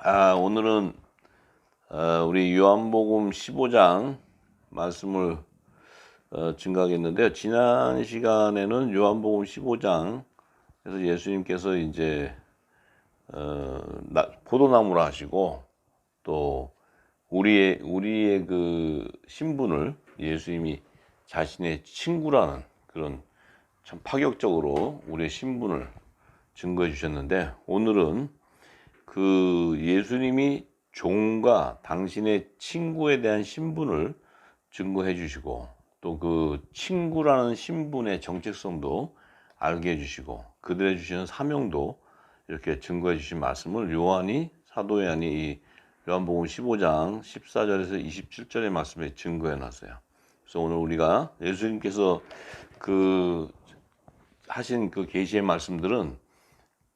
오늘은 우리 요한복음 15장 말씀을 증가하겠는데요. 지난 시간에는 요한복음 15장에서 예수님께서 이제 포도나무라 하시고 또 우리의 그 신분을 예수님이 자신의 친구라는 그런 참 파격적으로 우리의 신분을 증거해 주셨는데, 오늘은 그 예수님이 종과 당신의 친구에 대한 신분을 증거해 주시고 또 그 친구라는 신분의 정체성도 알게 해 주시고 그들의 주시는 사명도 이렇게 증거해 주신 말씀을 사도 요한이 이 요한복음 15장 14절에서 27절의 말씀에 증거해 놨어요. 그래서 오늘 우리가 예수님께서 그 하신 그 계시의 말씀들은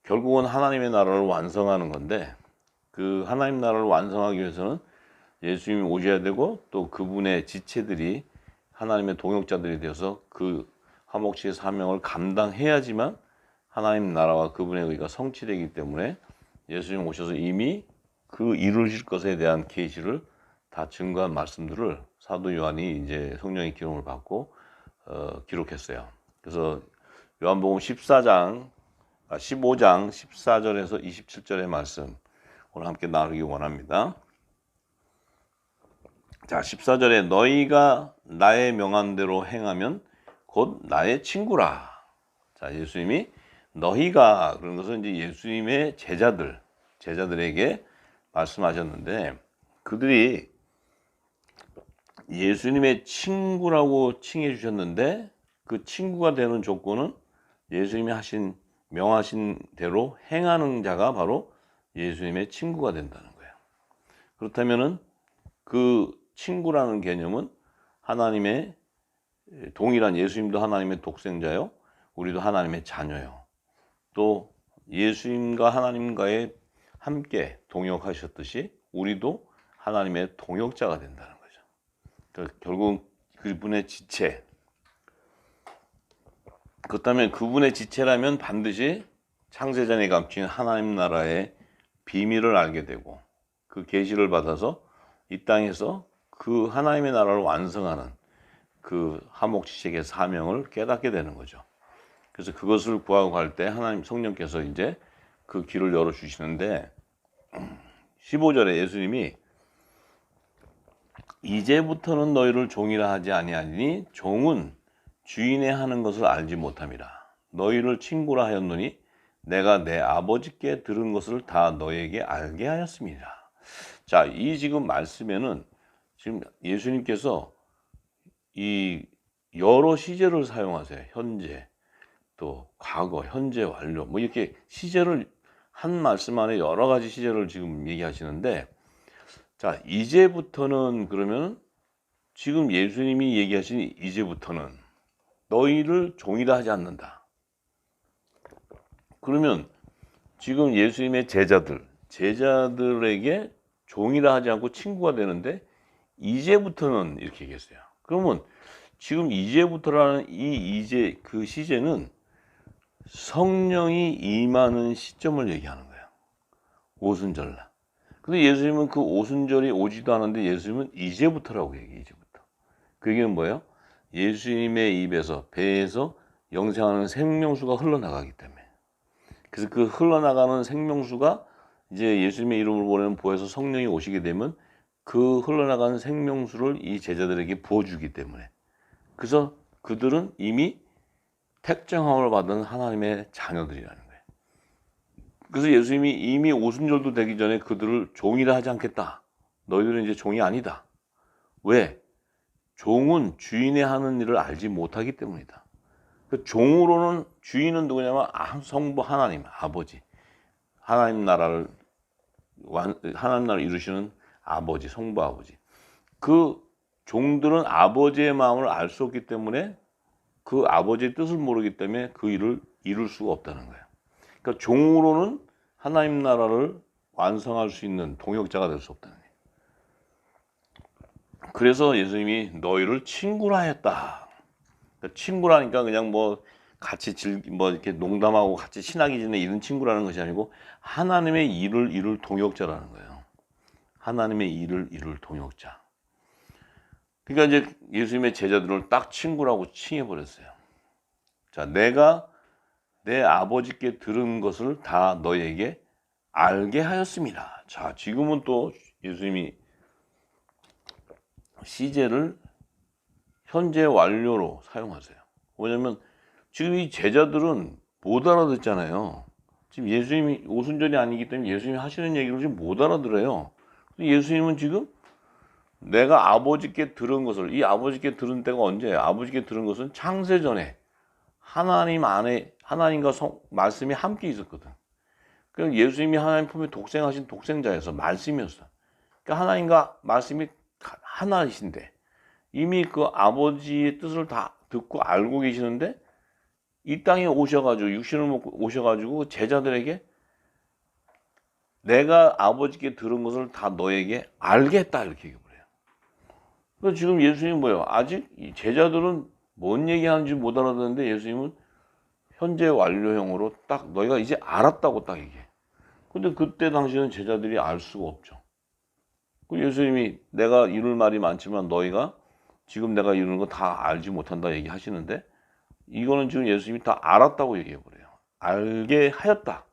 결국은 하나님의 나라를 완성하는 건데, 그 하나님 나라를 완성하기 위해서는 예수님이 오셔야 되고 또 그분의 지체들이 하나님의 동역자들이 되어서 그 화목제의 사명을 감당해야지만 하나님 나라와 그분의 의가 성취되기 때문에 예수님 오셔서 이미 그 이루실 것에 대한 계시를 다 증거한 말씀들을 사도 요한이 이제 성령의 기름을 받고 기록했어요. 그래서 요한복음 15장 14절에서 27절의 말씀 오늘 함께 나누기 원합니다. 자, 14절에 너희가 나의 명한 대로 행하면 곧 나의 친구라. 자, 예수님이 너희가 그런 것은 이제 예수님의 제자들에게 말씀하셨는데, 그들이 예수님의 친구라고 칭해 주셨는데 그 친구가 되는 조건은 예수님이 명하신 대로 행하는 자가 바로 예수님의 친구가 된다는 거예요. 그렇다면은 그 친구라는 개념은 하나님의 동일한, 예수님도 하나님의 독생자요, 우리도 하나님의 자녀요. 또 예수님과 하나님과의 함께 동역하셨듯이 우리도 하나님의 동역자가 된다는 거죠. 그러니까 결국 그분의 지체. 그렇다면 그분의 지체라면 반드시 창세전에 감춘 하나님 나라의 비밀을 알게 되고 그 계시를 받아서 이 땅에서 그 하나님의 나라를 완성하는 그 화목지책의 사명을 깨닫게 되는 거죠. 그래서 그것을 구하고 갈 때 하나님 성령께서 이제 그 길을 열어주시는데, 15절에 예수님이 이제부터는 너희를 종이라 하지 아니하니 종은 주인의 하는 것을 알지 못함이라. 너희를 친구라 하였노니 내가 내 아버지께 들은 것을 다 너희에게 알게 하였습니다. 자, 이 지금 말씀에는 지금 예수님께서 이 여러 시제를 사용하세요. 현재, 또 과거, 현재, 완료, 뭐 이렇게 시제를 한 말씀 안에 여러 가지 시제를 지금 얘기하시는데, 자, 이제부터는 그러면 지금 예수님이 얘기하신 이제부터는 너희를 종이라 하지 않는다. 그러면 지금 예수님의 제자들에게 종이라 하지 않고 친구가 되는데 이제부터는 이렇게 얘기했어요. 그러면 지금 이제부터라는 이제 그 시제는 성령이 임하는 시점을 얘기하는 거예요. 오순절날. 근데 예수님은 그 오순절이 오지도 않았는데 예수님은 이제부터라고 얘기해요. 이제부터. 그 얘기는 뭐예요? 예수님의 입에서, 배에서 영생하는 생명수가 흘러나가기 때문에. 그래서 그 흘러나가는 생명수가 이제 예수님의 이름을 보내는 보혜사 성령이 오시게 되면 그 흘러나가는 생명수를 이 제자들에게 부어주기 때문에, 그래서 그들은 이미 택정함을 받은 하나님의 자녀들이라는 거예요. 그래서 예수님이 이미 오순절도 되기 전에 그들을 종이라 하지 않겠다. 너희들은 이제 종이 아니다. 왜? 종은 주인의 하는 일을 알지 못하기 때문이다. 그 종으로는 주인은 누구냐면 성부 하나님, 아버지, 하나님 나라를 이루시는 아버지, 성부 아버지. 그 종들은 아버지의 마음을 알 수 없기 때문에, 그 아버지의 뜻을 모르기 때문에 그 일을 이룰 수가 없다는 거예요. 그러니까 종으로는 하나님 나라를 완성할 수 있는 동역자가 될 수 없다는 거예요. 그래서 예수님이 너희를 친구라 했다. 그러니까 친구라니까 그냥 뭐 같이 뭐 이렇게 농담하고 같이 친하게 지내 이런 친구라는 것이 아니고 하나님의 일을 이룰 동역자라는 거예요. 하나님의 일을 이룰 동역자. 그러니까 이제 예수님의 제자들을 딱 친구라고 칭해 버렸어요. 자, 내가 내 아버지께 들은 것을 다 너에게 알게 하였습니다. 자, 지금은 또 예수님이 시제를 현재 완료로 사용하세요. 왜냐면 지금 이 제자들은 못 알아듣잖아요. 지금 예수님이 오순절이 아니기 때문에 예수님이 하시는 얘기를 지금 못 알아들어요. 예수님은 지금 내가 아버지께 들은 것을, 이 아버지께 들은 때가 언제예요? 아버지께 들은 것은 창세전에 하나님 안에 하나님과 말씀이 함께 있었거든. 그러니까 예수님이 하나님 품에 독생하신 독생자여서 말씀이었어. 그러니까 하나님과 말씀이 하나이신데 이미 그 아버지의 뜻을 다 듣고 알고 계시는데 이 땅에 오셔가지고 육신을 먹고 오셔가지고 제자들에게 내가 아버지께 들은 것을 다 너에게 알겠다 이렇게 얘기해버려요. 그러니까 지금 예수님은 뭐예요? 아직 이 제자들은 뭔 얘기하는지 못 알아듣는데 예수님은 현재 완료형으로 딱 너희가 이제 알았다고 딱 얘기해. 근데 그때 당시에는 제자들이 알 수가 없죠. 그 예수님이 내가 이룰 말이 많지만 너희가 지금 내가 이루는 거 다 알지 못한다 얘기하시는데 이거는 지금 예수님이 다 알았다고 얘기해버려요. 알게 하였다.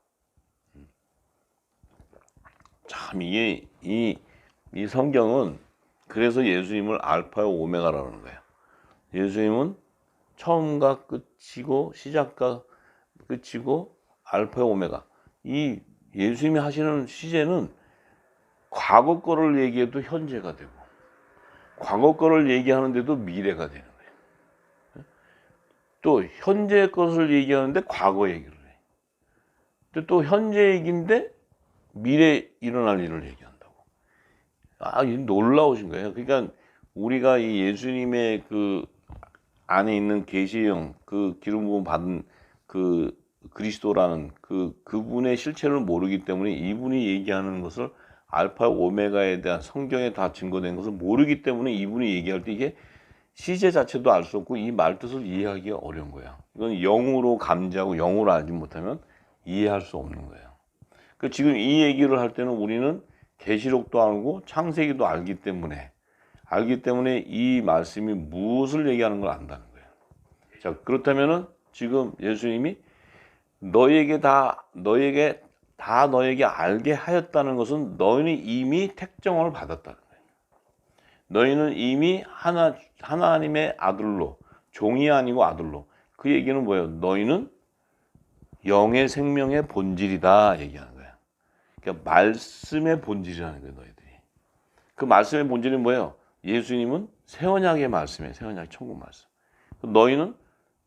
참 이게 이 성경은 그래서 예수님을 알파와 오메가라는 거예요. 예수님은 처음과 끝이고 시작과 끝이고 알파와 오메가. 이 예수님이 하시는 시제는 과거 거를 얘기해도 현재가 되고 과거 거를 얘기하는데도 미래가 되는 거예요. 또 현재 것을 얘기하는데 과거 얘기를 해. 또 현재 얘기인데 미래 일어날 일을 얘기한다고. 아, 이 놀라우신 거예요. 그러니까 우리가 이 예수님의 그 안에 있는 계시형, 그 기름 부음 받은 그 그리스도라는 그분의 실체를 모르기 때문에 이분이 얘기하는 것을 알파 오메가에 대한 성경에 다 증거된 것을 모르기 때문에 이분이 얘기할 때 이게 시제 자체도 알 수 없고 이 말뜻을 이해하기가 어려운 거야. 이건 영으로 감지하고 영으로 알지 못하면 이해할 수 없는 거예요. 그 지금 이 얘기를 할 때는 우리는 계시록도 알고 창세기도 알기 때문에 이 말씀이 무엇을 얘기하는 걸 안다는 거예요. 자, 그렇다면은 지금 예수님이 너에게 알게 하였다는 것은 너희는 이미 택정을 받았다는 거예요. 너희는 이미 하나님의 아들로, 종이 아니고 아들로. 그 얘기는 뭐예요? 너희는 영의 생명의 본질이다 얘기하는 거예요. 그러니까 말씀의 본질이라는 거예요, 너희들이. 그 말씀의 본질이 뭐예요? 예수님은 새 언약의 말씀이에요. 새 언약 천국 말씀. 너희는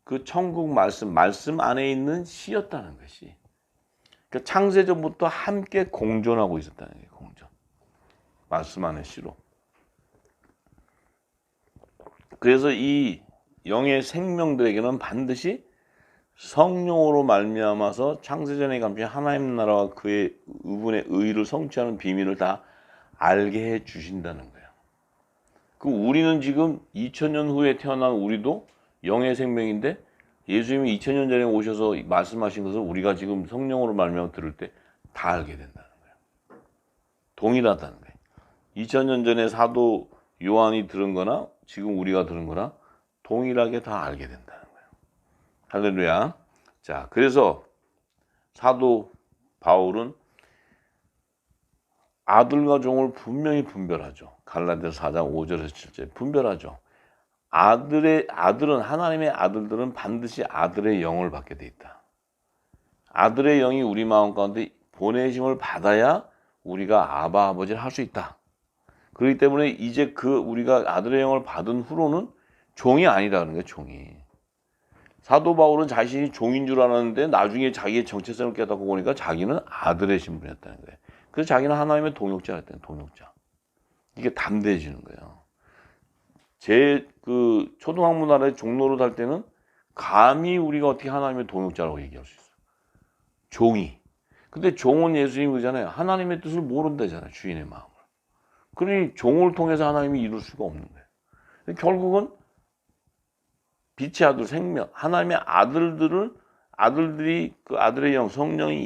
그 천국 말씀 안에 있는 씨였다는 것이. 그러니까 창세전부터 함께 공존하고 있었다는 거예요. 공존. 말씀 안에 씨로. 그래서 이 영의 생명들에게는 반드시 성령으로 말미암아서 창세전에 감춘 하나님 나라와 그의 의분의 의를 성취하는 비밀을 다 알게 해 주신다는 거예요. 그 우리는 지금 2000년 후에 태어난 우리도 영의 생명인데 예수님이 2000년 전에 오셔서 말씀하신 것을 우리가 지금 성령으로 말미암아 들을 때 다 알게 된다는 거예요. 동일하다는 거예요. 2000년 전에 사도 요한이 들은 거나 지금 우리가 들은 거나 동일하게 다 알게 된다는 거예요. 할렐루야. 자, 그래서 사도 바울은 아들과 종을 분명히 분별하죠. 갈라디아서 4장 5절에서 7절 분별하죠. 아들은 하나님의 아들들은 반드시 아들의 영을 받게 돼 있다. 아들의 영이 우리 마음 가운데 보내심을 받아야 우리가 아바 아버지를 할 수 있다. 그렇기 때문에 이제 우리가 아들의 영을 받은 후로는 종이 아니라는 거예요. 종이. 사도 바울은 자신이 종인 줄 알았는데 나중에 자기의 정체성을 깨닫고 보니까 자기는 아들의 신분이었다는 거예요. 그래서 자기는 하나님의 동역자였다는 동역자. 이게 담대해지는 거예요. 제 초등학문 아래 종로로 살 때는 감히 우리가 어떻게 하나님의 동역자라고 얘기할 수 있어요. 종이. 근데 종은 예수님이 그러잖아요. 하나님의 뜻을 모른다잖아요. 주인의 마음을. 그러니 종을 통해서 하나님이 이룰 수가 없는 거예요. 결국은 빛의 아들 생명, 하나님의 아들들이 그 아들의 영 성령이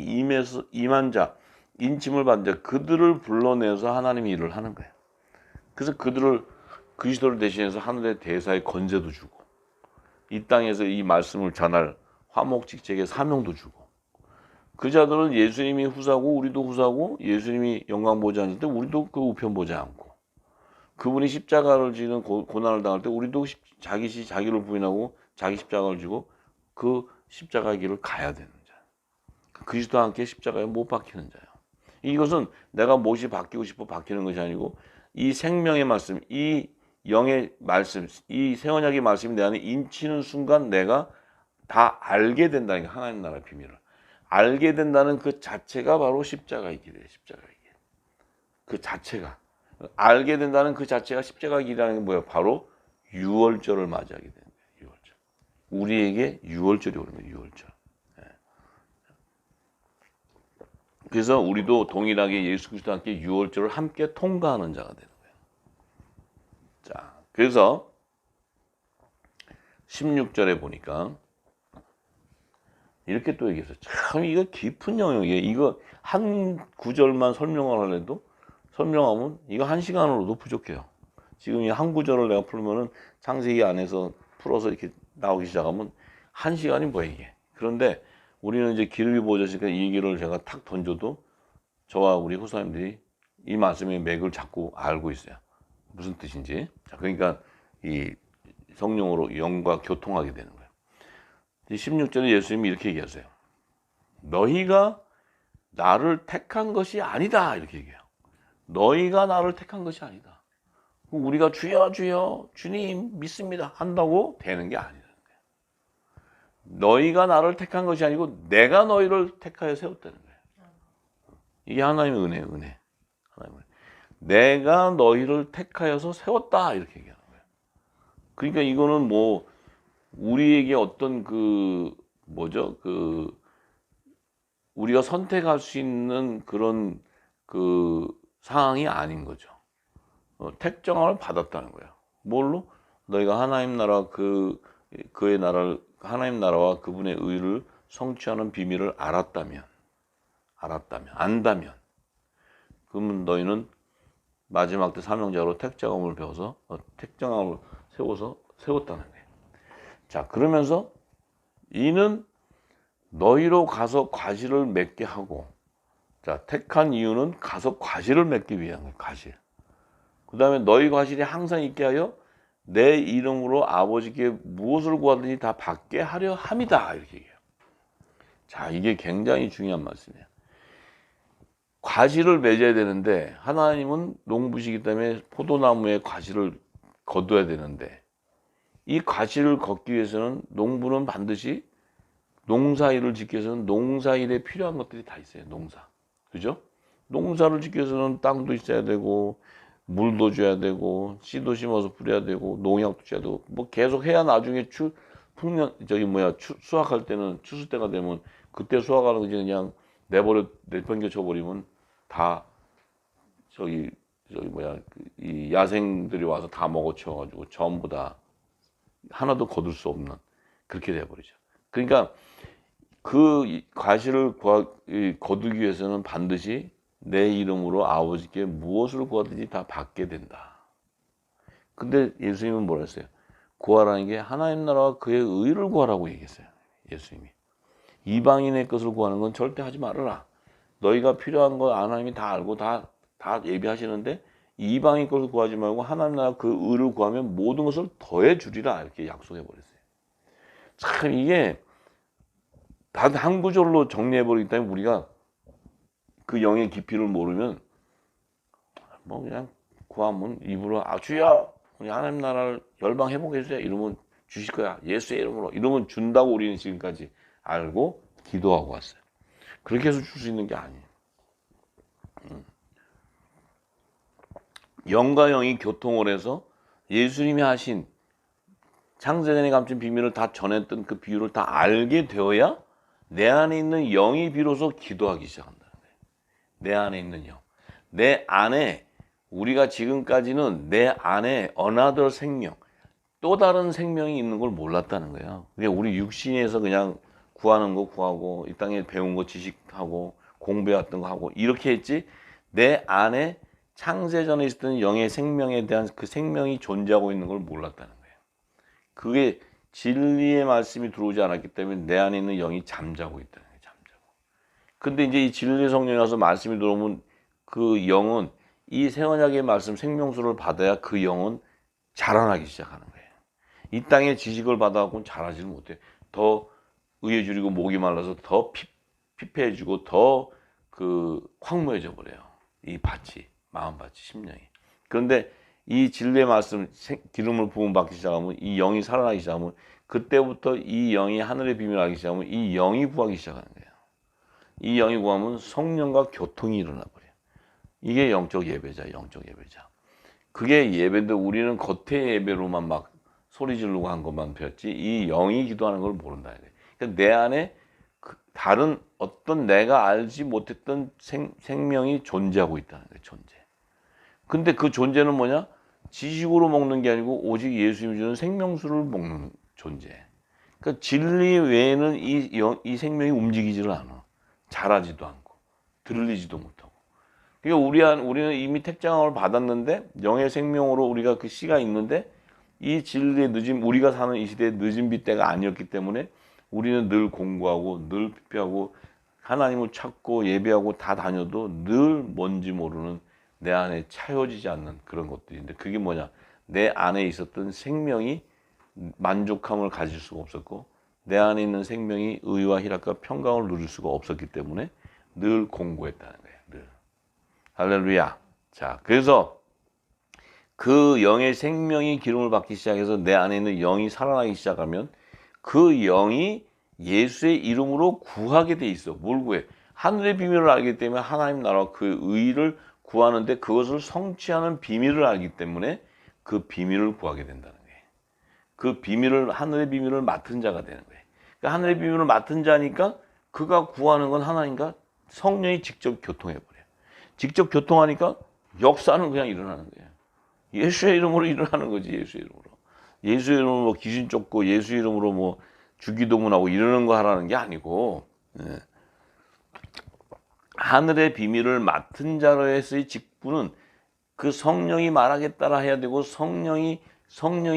임한 자, 인침을 받은 자, 그들을 불러내서 하나님이 일을 하는 거예요. 그래서 그들을 그리스도를 대신해서 하늘의 대사의 건재도 주고, 이 땅에서 이 말씀을 전할 화목직책의 사명도 주고, 그 자들은 예수님이 후사고 우리도 후사고, 예수님이 영광 보지 않을 때 우리도 그 우편 보지 않고, 그분이 십자가를 지는 고난을 당할 때 우리도 자기를 부인하고 자기 십자가를 지고 그 십자가의 길을 가야 되는 자. 그리스도와 함께 십자가에 못 박히는 자요. 이것은 내가 못이 바뀌고 싶어 바뀌는 것이 아니고, 이 생명의 말씀, 이 영의 말씀, 이 새 언약의 말씀이 내 안에 인치는 순간 내가 다 알게 된다는 게, 하나님 나라의 비밀을 알게 된다는 그 자체가 바로 십자가의 길이에요. 십자가의 길. 그 자체가 알게 된다는 그 자체가 십자가의 길이라는 게 뭐예요? 바로 유월절을 맞이하게 되는 거예요. 유월절. 우리에게 유월절이 오는 거예요. 유월절. 그래서 우리도 동일하게 예수 그리스도와 함께 유월절을 함께 통과하는 자가 되는 거예요. 자, 그래서 16절에 보니까 이렇게 또 얘기했어요. 참 이거 깊은 영역이에요. 이거 한 구절만 설명을 설명하면 이거 1시간으로도 부족해요. 지금 이 한 구절을 내가 풀면은 창세기 안에서 풀어서 이렇게 나오기 시작하면 1시간이 뭐야 이게. 그런데 우리는 이제 길을 보여주니까 이 얘기를 제가 탁 던져도 저와 우리 후사님들이 이 말씀의 맥을 자꾸 알고 있어요. 무슨 뜻인지. 자, 그러니까 이 성령으로 영과 교통하게 되는 거예요. 16절에 예수님이 이렇게 얘기하세요. 너희가 나를 택한 것이 아니다. 이렇게 얘기해요. 너희가 나를 택한 것이 아니다. 우리가 주여 주여 주님 믿습니다 한다고 되는 게 아니다. 너희가 나를 택한 것이 아니고 내가 너희를 택하여 세웠다는 거예요. 이게 하나님의 은혜예요. 은혜. 하나님의. 내가 너희를 택하여서 세웠다 이렇게 얘기하는 거예요. 그러니까 이거는 뭐 우리에게 어떤 우리가 선택할 수 있는 그런 상황이 아닌 거죠. 택정함을 받았다는 거예요. 뭘로? 너희가 하나님 나라 그의 나라를 하나님 나라와 그분의 의를 성취하는 비밀을 안다면, 그러면 너희는 마지막 때 사명자로 택정함을 배워서 택정함을 세웠다는 거예요. 자, 그러면서 이는 너희로 가서 과실을 맺게 하고, 자, 택한 이유는 가서 과실을 맺기 위한 거예요. 과실. 그 다음에 너희 과실이 항상 있게 하여 내 이름으로 아버지께 무엇을 구하든지 다 받게 하려 함이다. 이렇게 얘기해요. 자, 이게 굉장히 중요한 말씀이에요. 과실을 맺어야 되는데, 하나님은 농부시기 때문에 포도나무에 과실을 거둬야 되는데, 이 과실을 걷기 위해서는 농부는 반드시 농사일을 짓기 위해서는 농사일에 필요한 것들이 다 있어요. 농사. 그죠? 농사를 짓기 위해서는 땅도 있어야 되고, 물도 줘야 되고, 씨도 심어서 뿌려야 되고, 농약도 줘야 되고, 뭐 계속 해야 나중에 수확할 때는, 추수 때가 되면, 그때 수확하는 거지 그냥 내팽겨 쳐버리면 다, 이 야생들이 와서 다 먹어치워가지고 전부 다 하나도 거둘 수 없는, 그렇게 돼버리죠. 그러니까 그 과실을 거두기 위해서는 반드시 내 이름으로 아버지께 무엇을 구하든지 다 받게 된다. 근데 예수님은 뭐라 했어요? 구하라는 게 하나님 나라와 그의 의를 구하라고 얘기했어요. 예수님이. 이방인의 것을 구하는 건 절대 하지 말아라. 너희가 필요한 거 하나님이 다 알고 다 예비하시는데, 이방인 것을 구하지 말고 하나님 나라 그 의를 구하면 모든 것을 더해 주리라. 이렇게 약속해 버렸어요. 참 이게 단 한 구절로 정리해 버리기 때문에 우리가 그 영의 깊이를 모르면 뭐 그냥 구하면 입으로 주여 우리 하나님 나라를 열방해보게 해주세요 이러면 주실 거야. 예수의 이름으로 이러면 준다고 우리는 지금까지 알고 기도하고 왔어요. 그렇게 해서 줄 수 있는 게 아니에요. 영과 영이 교통을 해서 예수님이 하신 창세전에 감춘 비밀을 다 전했던 그 비유를 다 알게 되어야 내 안에 있는 영이 비로소 기도하기 시작한다는 거예요. 내 안에 있는 영. 내 안에 우리가 지금까지는 내 안에 another 생명, 또 다른 생명이 있는 걸 몰랐다는 거예요. 그냥 우리 육신에서 그냥 구하는 거 구하고 이 땅에 배운 거 지식하고 공부해왔던 거 하고 이렇게 했지 내 안에 창세전에 있었던 영의 생명에 대한 그 생명이 존재하고 있는 걸 몰랐다는 거예요. 그게 진리의 말씀이 들어오지 않았기 때문에 내 안에 있는 영이 잠자고 있다는 거예요. 잠자고. 근데 이제 이 진리의 성령이 와서 말씀이 들어오면 그 영은 이 새 언약의 말씀 생명수를 받아야 그 영은 자라나기 시작하는 거예요. 이 땅의 지식을 받아갖고는 자라지를 못해요. 더 의해주리고 목이 말라서 더 피폐해지고 더 그 황무해져 버려요. 이 밭이, 마음밭이, 심령이. 그런데 이 진리의 말씀, 기름을 부음 받기 시작하면 이 영이 살아나기 시작하면 그때부터 이 영이 하늘의 비밀을 알기 시작하면 이 영이 구하기 시작하는 거예요. 이 영이 구하면 성령과 교통이 일어나 버려요. 이게 영적 예배자, 영적 예배자. 그게 예배인데 우리는 겉의 예배로만 막 소리 지르고 한 것만 배웠지 이 영이 기도하는 걸 모른다. 그러니까 내 안에 다른 어떤 내가 알지 못했던 생명이 존재하고 있다는 거예요. 존재. 근데 그 존재는 뭐냐? 지식으로 먹는 게 아니고 오직 예수님이 주는 생명수를 먹는 존재. 그러니까 진리 외에는 이 생명이 움직이지를 않아. 자라지도 않고 들리지도 못하고. 그러니까 우리는 이미 택장을 받았는데 영의 생명으로 우리가 그 씨가 있는데 이 진리의 늦은 우리가 사는 이 시대의 늦은 빛 때가 아니었기 때문에 우리는 늘 공부하고 늘 피폐하고 하나님을 찾고 예배하고 다 다녀도 늘 뭔지 모르는 내 안에 차여지지 않는 그런 것들인데 그게 뭐냐? 내 안에 있었던 생명이 만족함을 가질 수가 없었고 내 안에 있는 생명이 의와 희락과 평강을 누릴 수가 없었기 때문에 늘 공고했다는 거예요. 늘. 할렐루야. 자, 그래서 그 영의 생명이 기름을 받기 시작해서 내 안에 있는 영이 살아나기 시작하면 그 영이 예수의 이름으로 구하게 돼 있어. 뭘 구해? 하늘의 비밀을 알기 때문에 하나님 나라와 그 의를 구하는데 그것을 성취하는 비밀을 알기 때문에 그 비밀을 구하게 된다는 거예요. 그 비밀을 하늘의 비밀을 맡은 자가 되는 거예요. 그러니까 하늘의 비밀을 맡은 자니까 그가 구하는 건 하나님과 성령이 직접 교통해 버려요. 직접 교통하니까 역사는 그냥 일어나는 거예요. 예수의 이름으로 일어나는 거지. 예수의 이름으로. 예수의 이름으로 뭐 귀신 쫓고 예수의 이름으로 뭐 주기도문하고 이러는 거 하라는 게 아니고 하늘의 비밀을 맡은 자로서의 직분은 그 성령이 말하겠다라 해야 되고 성령이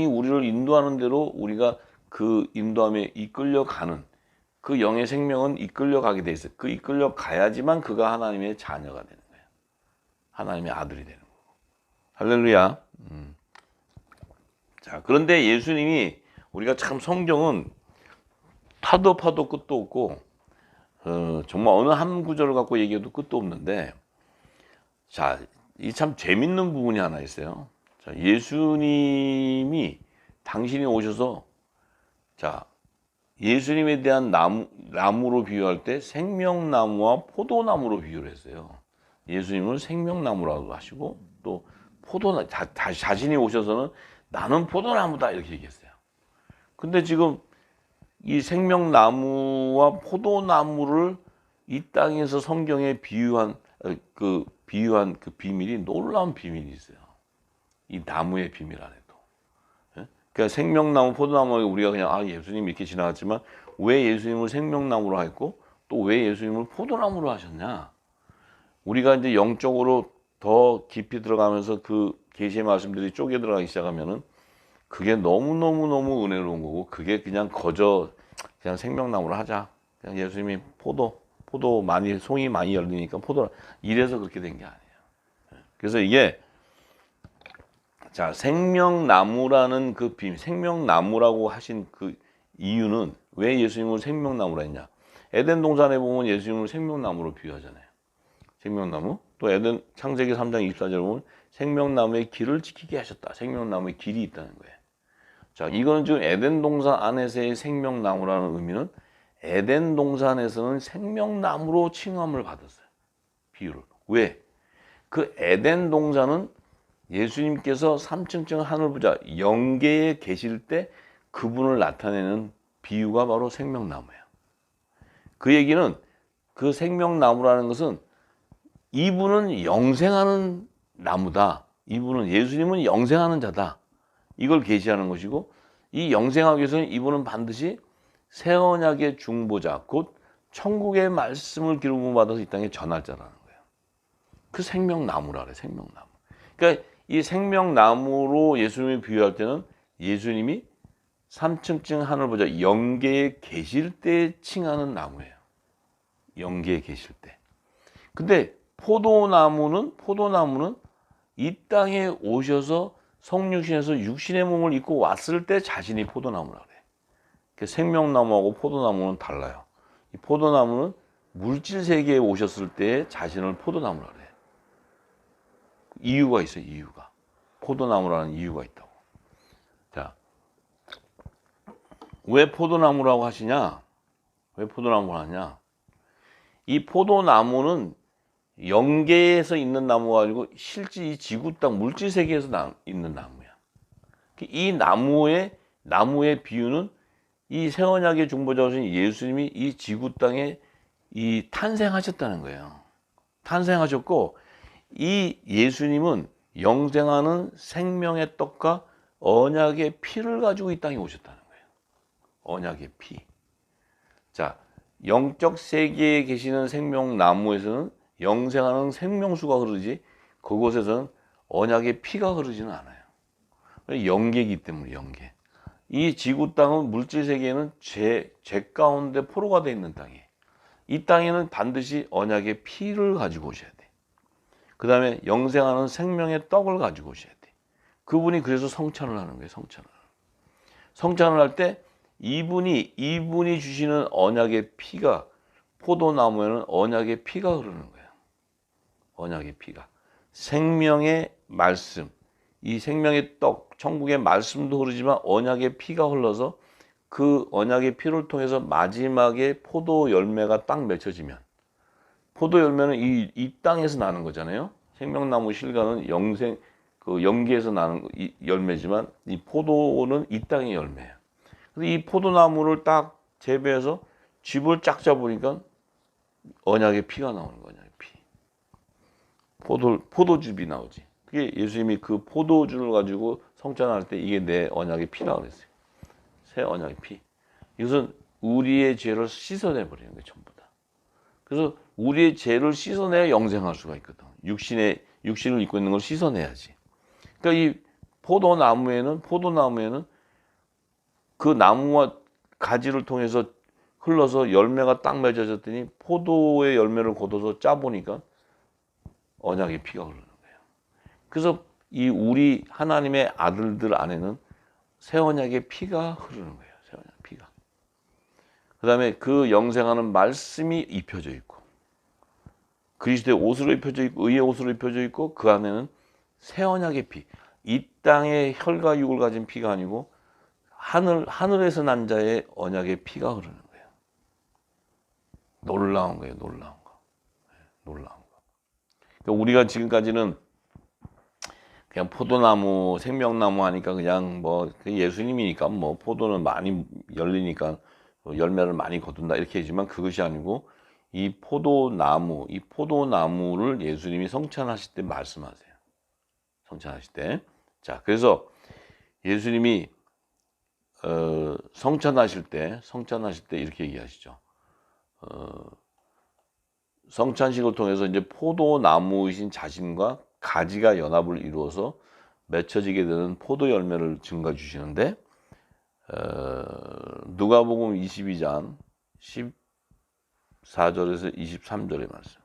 우리를 인도하는 대로 우리가 그 인도함에 이끌려가는 그 영의 생명은 이끌려가게 돼 있어요. 그 이끌려가야지만 그가 하나님의 자녀가 되는 거예요. 하나님의 아들이 되는 거고. 할렐루야. 자, 그런데 예수님이 우리가 참 성경은 파도 끝도 없고 정말 어느 한 구절을 갖고 얘기해도 끝도 없는데 자, 이 참 재밌는 부분이 하나 있어요. 자, 예수님이 당신이 오셔서 자, 예수님에 대한 나무로 비유할 때 생명나무와 포도나무로 비유를 했어요. 예수님은 생명나무라고 하시고 또 자신이 오셔서는 나는 포도나무다 이렇게 얘기했어요. 근데 지금 이 생명나무와 포도나무를 이 땅에서 성경에 비유한 그 비밀이 놀라운 비밀이 있어요. 이 나무의 비밀 안에도. 그러니까 생명나무, 포도나무 우리가 그냥 예수님 이렇게 지나갔지만 왜 예수님을 생명나무로 했고 또 왜 예수님을 포도나무로 하셨냐? 우리가 이제 영적으로 더 깊이 들어가면서 그 계시의 말씀들이 쪼개 들어가기 시작하면은 그게 너무 은혜로운 거고 그게 그냥 그냥 생명나무로 하자. 그냥 예수님이 포도 많이 송이 많이 열리니까 포도 이래서 그렇게 된 게 아니에요. 그래서 이게 자, 생명나무라는 그 비밀, 생명나무라고 하신 그 이유는 왜 예수님을 생명나무라 했냐? 에덴 동산에 보면 예수님을 생명나무로 비유하잖아요. 생명나무. 또 에덴 창세기 3장 24절에 보면 생명나무의 길을 지키게 하셨다. 생명나무의 길이 있다는 거예요. 자, 이거는 지금 에덴 동산 안에서의 생명나무라는 의미는 에덴 동산에서는 생명나무로 칭함을 받았어요. 비유를. 왜? 그 에덴 동산은 예수님께서 3층 하늘 보좌 영계에 계실 때 그분을 나타내는 비유가 바로 생명나무예요. 그 얘기는 그 생명나무라는 것은 이분은 영생하는 나무다. 이분은 예수님은 영생하는 자다. 이걸 계시하는 것이고, 이 영생하기 위해서는 이분은 반드시 새 언약의 중보자, 곧 천국의 말씀을 기름 받아서 이 땅에 전할 자라는 거예요. 그 생명나무라 그래, 생명나무. 그러니까 이 생명나무로 예수님을 비유할 때는 예수님이 3층 하늘 보자 영계에 계실 때 칭하는 나무예요. 영계에 계실 때. 근데 포도나무는 이 땅에 오셔서 성육신에서 육신의 몸을 입고 왔을 때 자신이 포도나무라 그래. 생명나무하고 포도나무는 달라요. 이 포도나무는 물질 세계에 오셨을 때 자신을 포도나무라 그래. 이유가 있어요, 이유가. 포도나무라는 이유가 있다고. 자, 왜 포도나무라고 하시냐? 왜 포도나무를 하냐? 이 포도나무는 영계에서 있는 나무가 아니고 실제 이 지구 땅 물질 세계에서 있는 나무야. 이 나무의 비유는 이 새 언약의 중보자이신 예수님이 이 지구 땅에 이 탄생하셨다는 거예요. 탄생하셨고, 이 예수님은 영생하는 생명의 떡과 언약의 피를 가지고 이 땅에 오셨다는 거예요. 언약의 피. 자, 영적 세계에 계시는 생명나무에서는 영생하는 생명수가 흐르지, 그곳에서는 언약의 피가 흐르지는 않아요. 영계이기 때문에, 영계. 이 지구 땅은 물질 세계에는 죄 가운데 포로가 되어 있는 땅이에요. 이 땅에는 반드시 언약의 피를 가지고 오셔야 돼. 그 다음에 영생하는 생명의 떡을 가지고 오셔야 돼. 그분이 그래서 성찬을 하는 거예요. 성찬을 할 때 이분이 주시는 언약의 피가, 포도나무에는 언약의 피가 흐르는 거예요. 언약의 피가. 생명의 말씀, 이 생명의 떡, 천국의 말씀도 흐르지만 언약의 피가 흘러서 그 언약의 피를 통해서 마지막에 포도 열매가 딱 맺혀지면, 포도 열매는 이 땅에서 나는 거잖아요. 생명나무 실과는 그 영계에서 나는 이 열매지만 이 포도는 이 땅의 열매예요. 그래서 이 포도나무를 딱 재배해서 즙을 쫙 짜보니까 언약의 피가 나오는 거예요. 언약의 피. 포도즙이 나오지. 그게 예수님이 그 포도주를 가지고 성찬할 때 이게 내 언약의 피라 그랬어요. 새 언약의 피. 이것은 우리의 죄를 씻어내 버리는 거예요, 전부 다. 그래서 우리의 죄를 씻어내야 영생할 수가 있거든. 육신을 입고 있는 걸 씻어내야지. 그러니까 이 포도나무에는 그 나무와 가지를 통해서 흘러서 열매가 딱 맺어졌더니 포도의 열매를 걷어서 짜보니까 언약의 피가 흐르는 거예요. 그래서 이 우리 하나님의 아들들 안에는 새 언약의 피가 흐르는 거예요. 새 언약 피가. 그 다음에 그 영생하는 말씀이 입혀져 있고, 그리스도의 옷으로 입혀져 있고, 의의 옷으로 입혀져 있고, 그 안에는 새 언약의 피. 이 땅의 혈과 육을 가진 피가 아니고 하늘에서 난 자의 언약의 피가 흐르는 거예요. 놀라운 거예요. 놀라운 거. 놀라운 거. 그러니까 우리가 지금까지는 그냥 포도나무, 생명나무 하니까 그냥 뭐 예수님이니까 뭐 포도는 많이 열리니까 열매를 많이 거둔다 이렇게 하지만 그것이 아니고 이 포도나무를 예수님이 성찬하실 때 말씀하세요. 성찬하실 때. 자, 그래서 예수님이 성찬하실 때 이렇게 얘기하시죠. 성찬식을 통해서 이제 포도나무이신 자신과 가지가 연합을 이루어서 맺혀지게 되는 포도 열매를 증가 주시는데, 누가복음 22장 14절에서 23절의 말씀.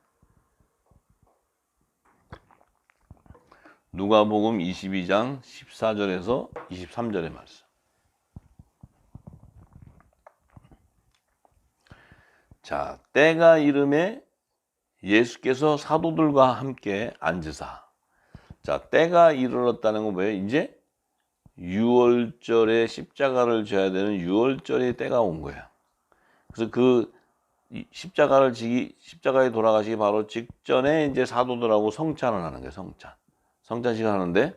누가복음 22장 14절에서 23절의 말씀. 자, 때가 이름에 예수께서 사도들과 함께 앉으사. 자, 때가 이르렀다는 건 뭐예요? 이제 6월절에 십자가를 져야 되는 6월절의 때가 온 거야. 그래서 그 십자가에 돌아가시기 바로 직전에 이제 사도들하고 성찬을 하는 거예요. 성찬식을 하는데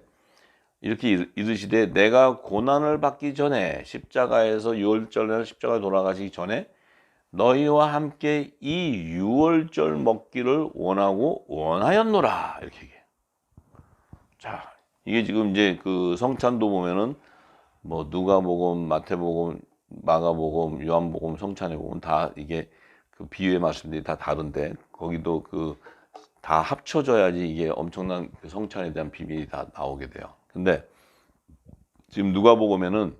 이렇게 이르시되 내가 고난을 받기 전에 십자가에서 6월절에 십자가에 돌아가시기 전에 너희와 함께 이 6월절 먹기를 원하였노라 이렇게 얘기해요. 자, 이게 지금 이제 그 성찬도 보면은 뭐 누가복음, 마태복음, 마가복음, 요한복음, 성찬의복음 다 이게 그 비유의 말씀들이 다 다른데 거기도 그 다 합쳐져야지 이게 엄청난 그 성찬에 대한 비밀이 다 나오게 돼요. 근데 지금 누가복음에는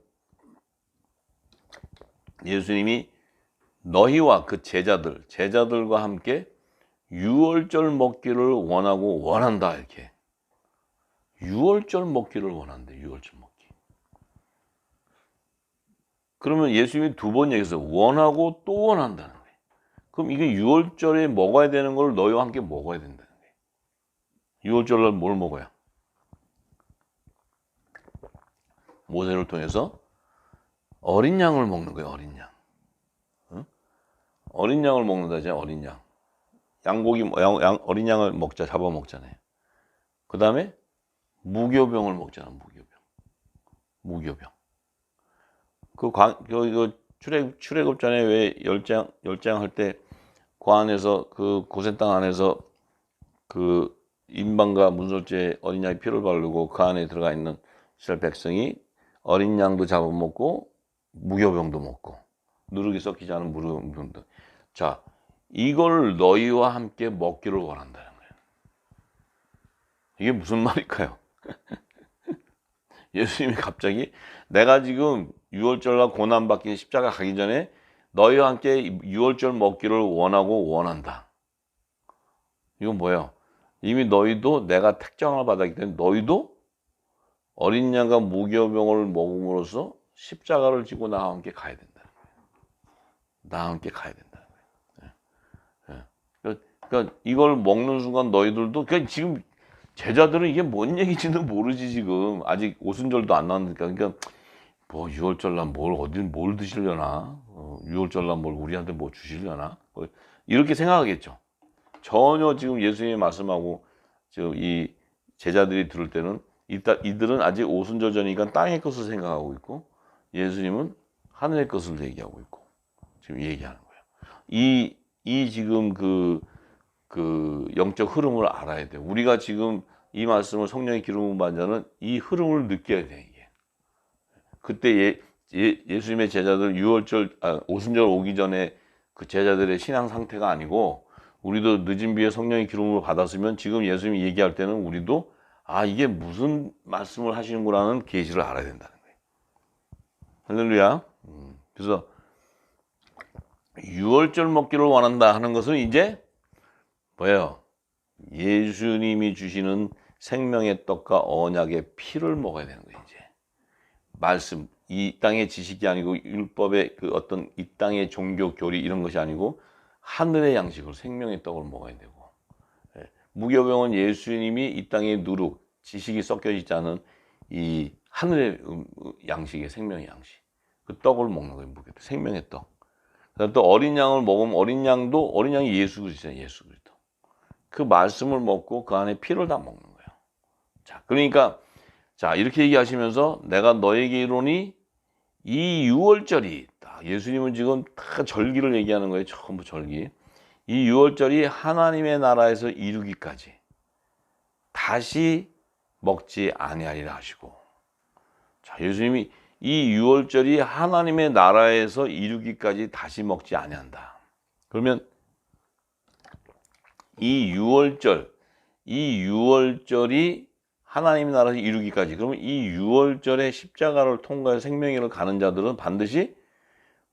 예수님이 너희와 그 제자들과 함께 유월절 먹기를 원하고 원한다 이렇게. 유월절 먹기를 원한대. 유월절 먹기. 그러면 예수님이 두 번 얘기해서 원하고 또 원한다는 거예요. 그럼 이게 유월절에 먹어야 되는 걸 너희와 함께 먹어야 된다는 거예요. 유월절날 뭘 먹어야? 모세를 통해서 어린 양을 먹는 거예요. 어린 양. 응? 어린 양을 먹는다잖아요. 어린 양. 어린 양을 잡아먹잖아요. 그 다음에 무교병을 먹잖아. 무교병. 출애굽 전에 왜 열장 할 때 그 안에서 그 고센 땅 안에서 그 임방과 문설주에 어린 양의 피를 바르고 그 안에 들어가 있는 이스라엘 백성이 어린 양도 잡아먹고 무교병도 먹고 누룩이 섞이지 않은 무교병도. 자, 이걸 너희와 함께 먹기를 원한다는 거예요. 이게 무슨 말일까요? 예수님이 갑자기 내가 지금 유월절과 고난받기 십자가 가기 전에 너희와 함께 유월절 먹기를 원하고 원한다. 이건 뭐예요? 이미 너희도 내가 택정을 받았기 때문에 너희도 어린 양과 무교병을 먹음으로써 십자가를 지고 나와 함께 가야 된다는 거예요. 나와 함께 가야 된다는 거예요. 예. 그러니까 이걸 먹는 순간 너희들도 그러니까 지금 제자들은 이게 뭔 얘기인지는 모르지 지금 아직 오순절도 안 나왔으니까 그러니까 뭐 유월절날 뭘 드시려나 유월절날 뭘 우리한테 뭐 주시려나 뭐 이렇게 생각하겠죠. 전혀 지금 예수님이 말씀하고 지금 이 제자들이 들을 때는 이들은 아직 오순절 전이니까 땅의 것을 생각하고 있고 예수님은 하늘의 것을 얘기하고 있고 지금 얘기하는 거예요. 이 지금 그 영적 흐름을 알아야 돼요. 우리가 지금 이 말씀을 성령의 기름 부은 자는 이 흐름을 느껴야 돼 이게. 그때 예수님의 제자들 오순절 오기 전에 그 제자들의 신앙 상태가 아니고 우리도 늦은 비에 성령의 기름을 받았으면 지금 예수님이 얘기할 때는 우리도 이게 무슨 말씀을 하시는구나는 계시를 알아야 된다는 거예요. 할렐루야. 그래서 유월절 먹기를 원한다 하는 것은 이제 뭐예요? 예수님이 주시는 생명의 떡과 언약의 피를 먹어야 되는 거예요. 이제 말씀 이 땅의 지식이 아니고 율법의 그 어떤 이 땅의 종교 교리 이런 것이 아니고 하늘의 양식으로 생명의 떡을 먹어야 되고 무교병은 예수님이 이 땅의 누룩 지식이 섞여 있지 않은 이 하늘의 양식의 생명의 양식 그 떡을 먹는 거예요. 생명의 떡. 그다음 또 어린 양을 먹으면 어린 양이 예수 그리스도잖아요. 예수 그리스도. 그 말씀을 먹고 그 안에 피를 다 먹는 거예요. 자, 그러니까 이렇게 얘기하시면서 내가 너에게 이르노니 이 유월절이 예수님은 지금 다 절기를 얘기하는 거예요. 전부 절기. 이 유월절이 하나님의 나라에서 이루기까지 다시 먹지 아니하리라 하시고. 자, 예수님이 이 유월절이 하나님의 나라에서 이루기까지 다시 먹지 아니한다. 그러면 이 유월절이 하나님 나라에서 이루기까지 그러면 이 유월절의 십자가를 통과해서 생명의 가는 자들은 반드시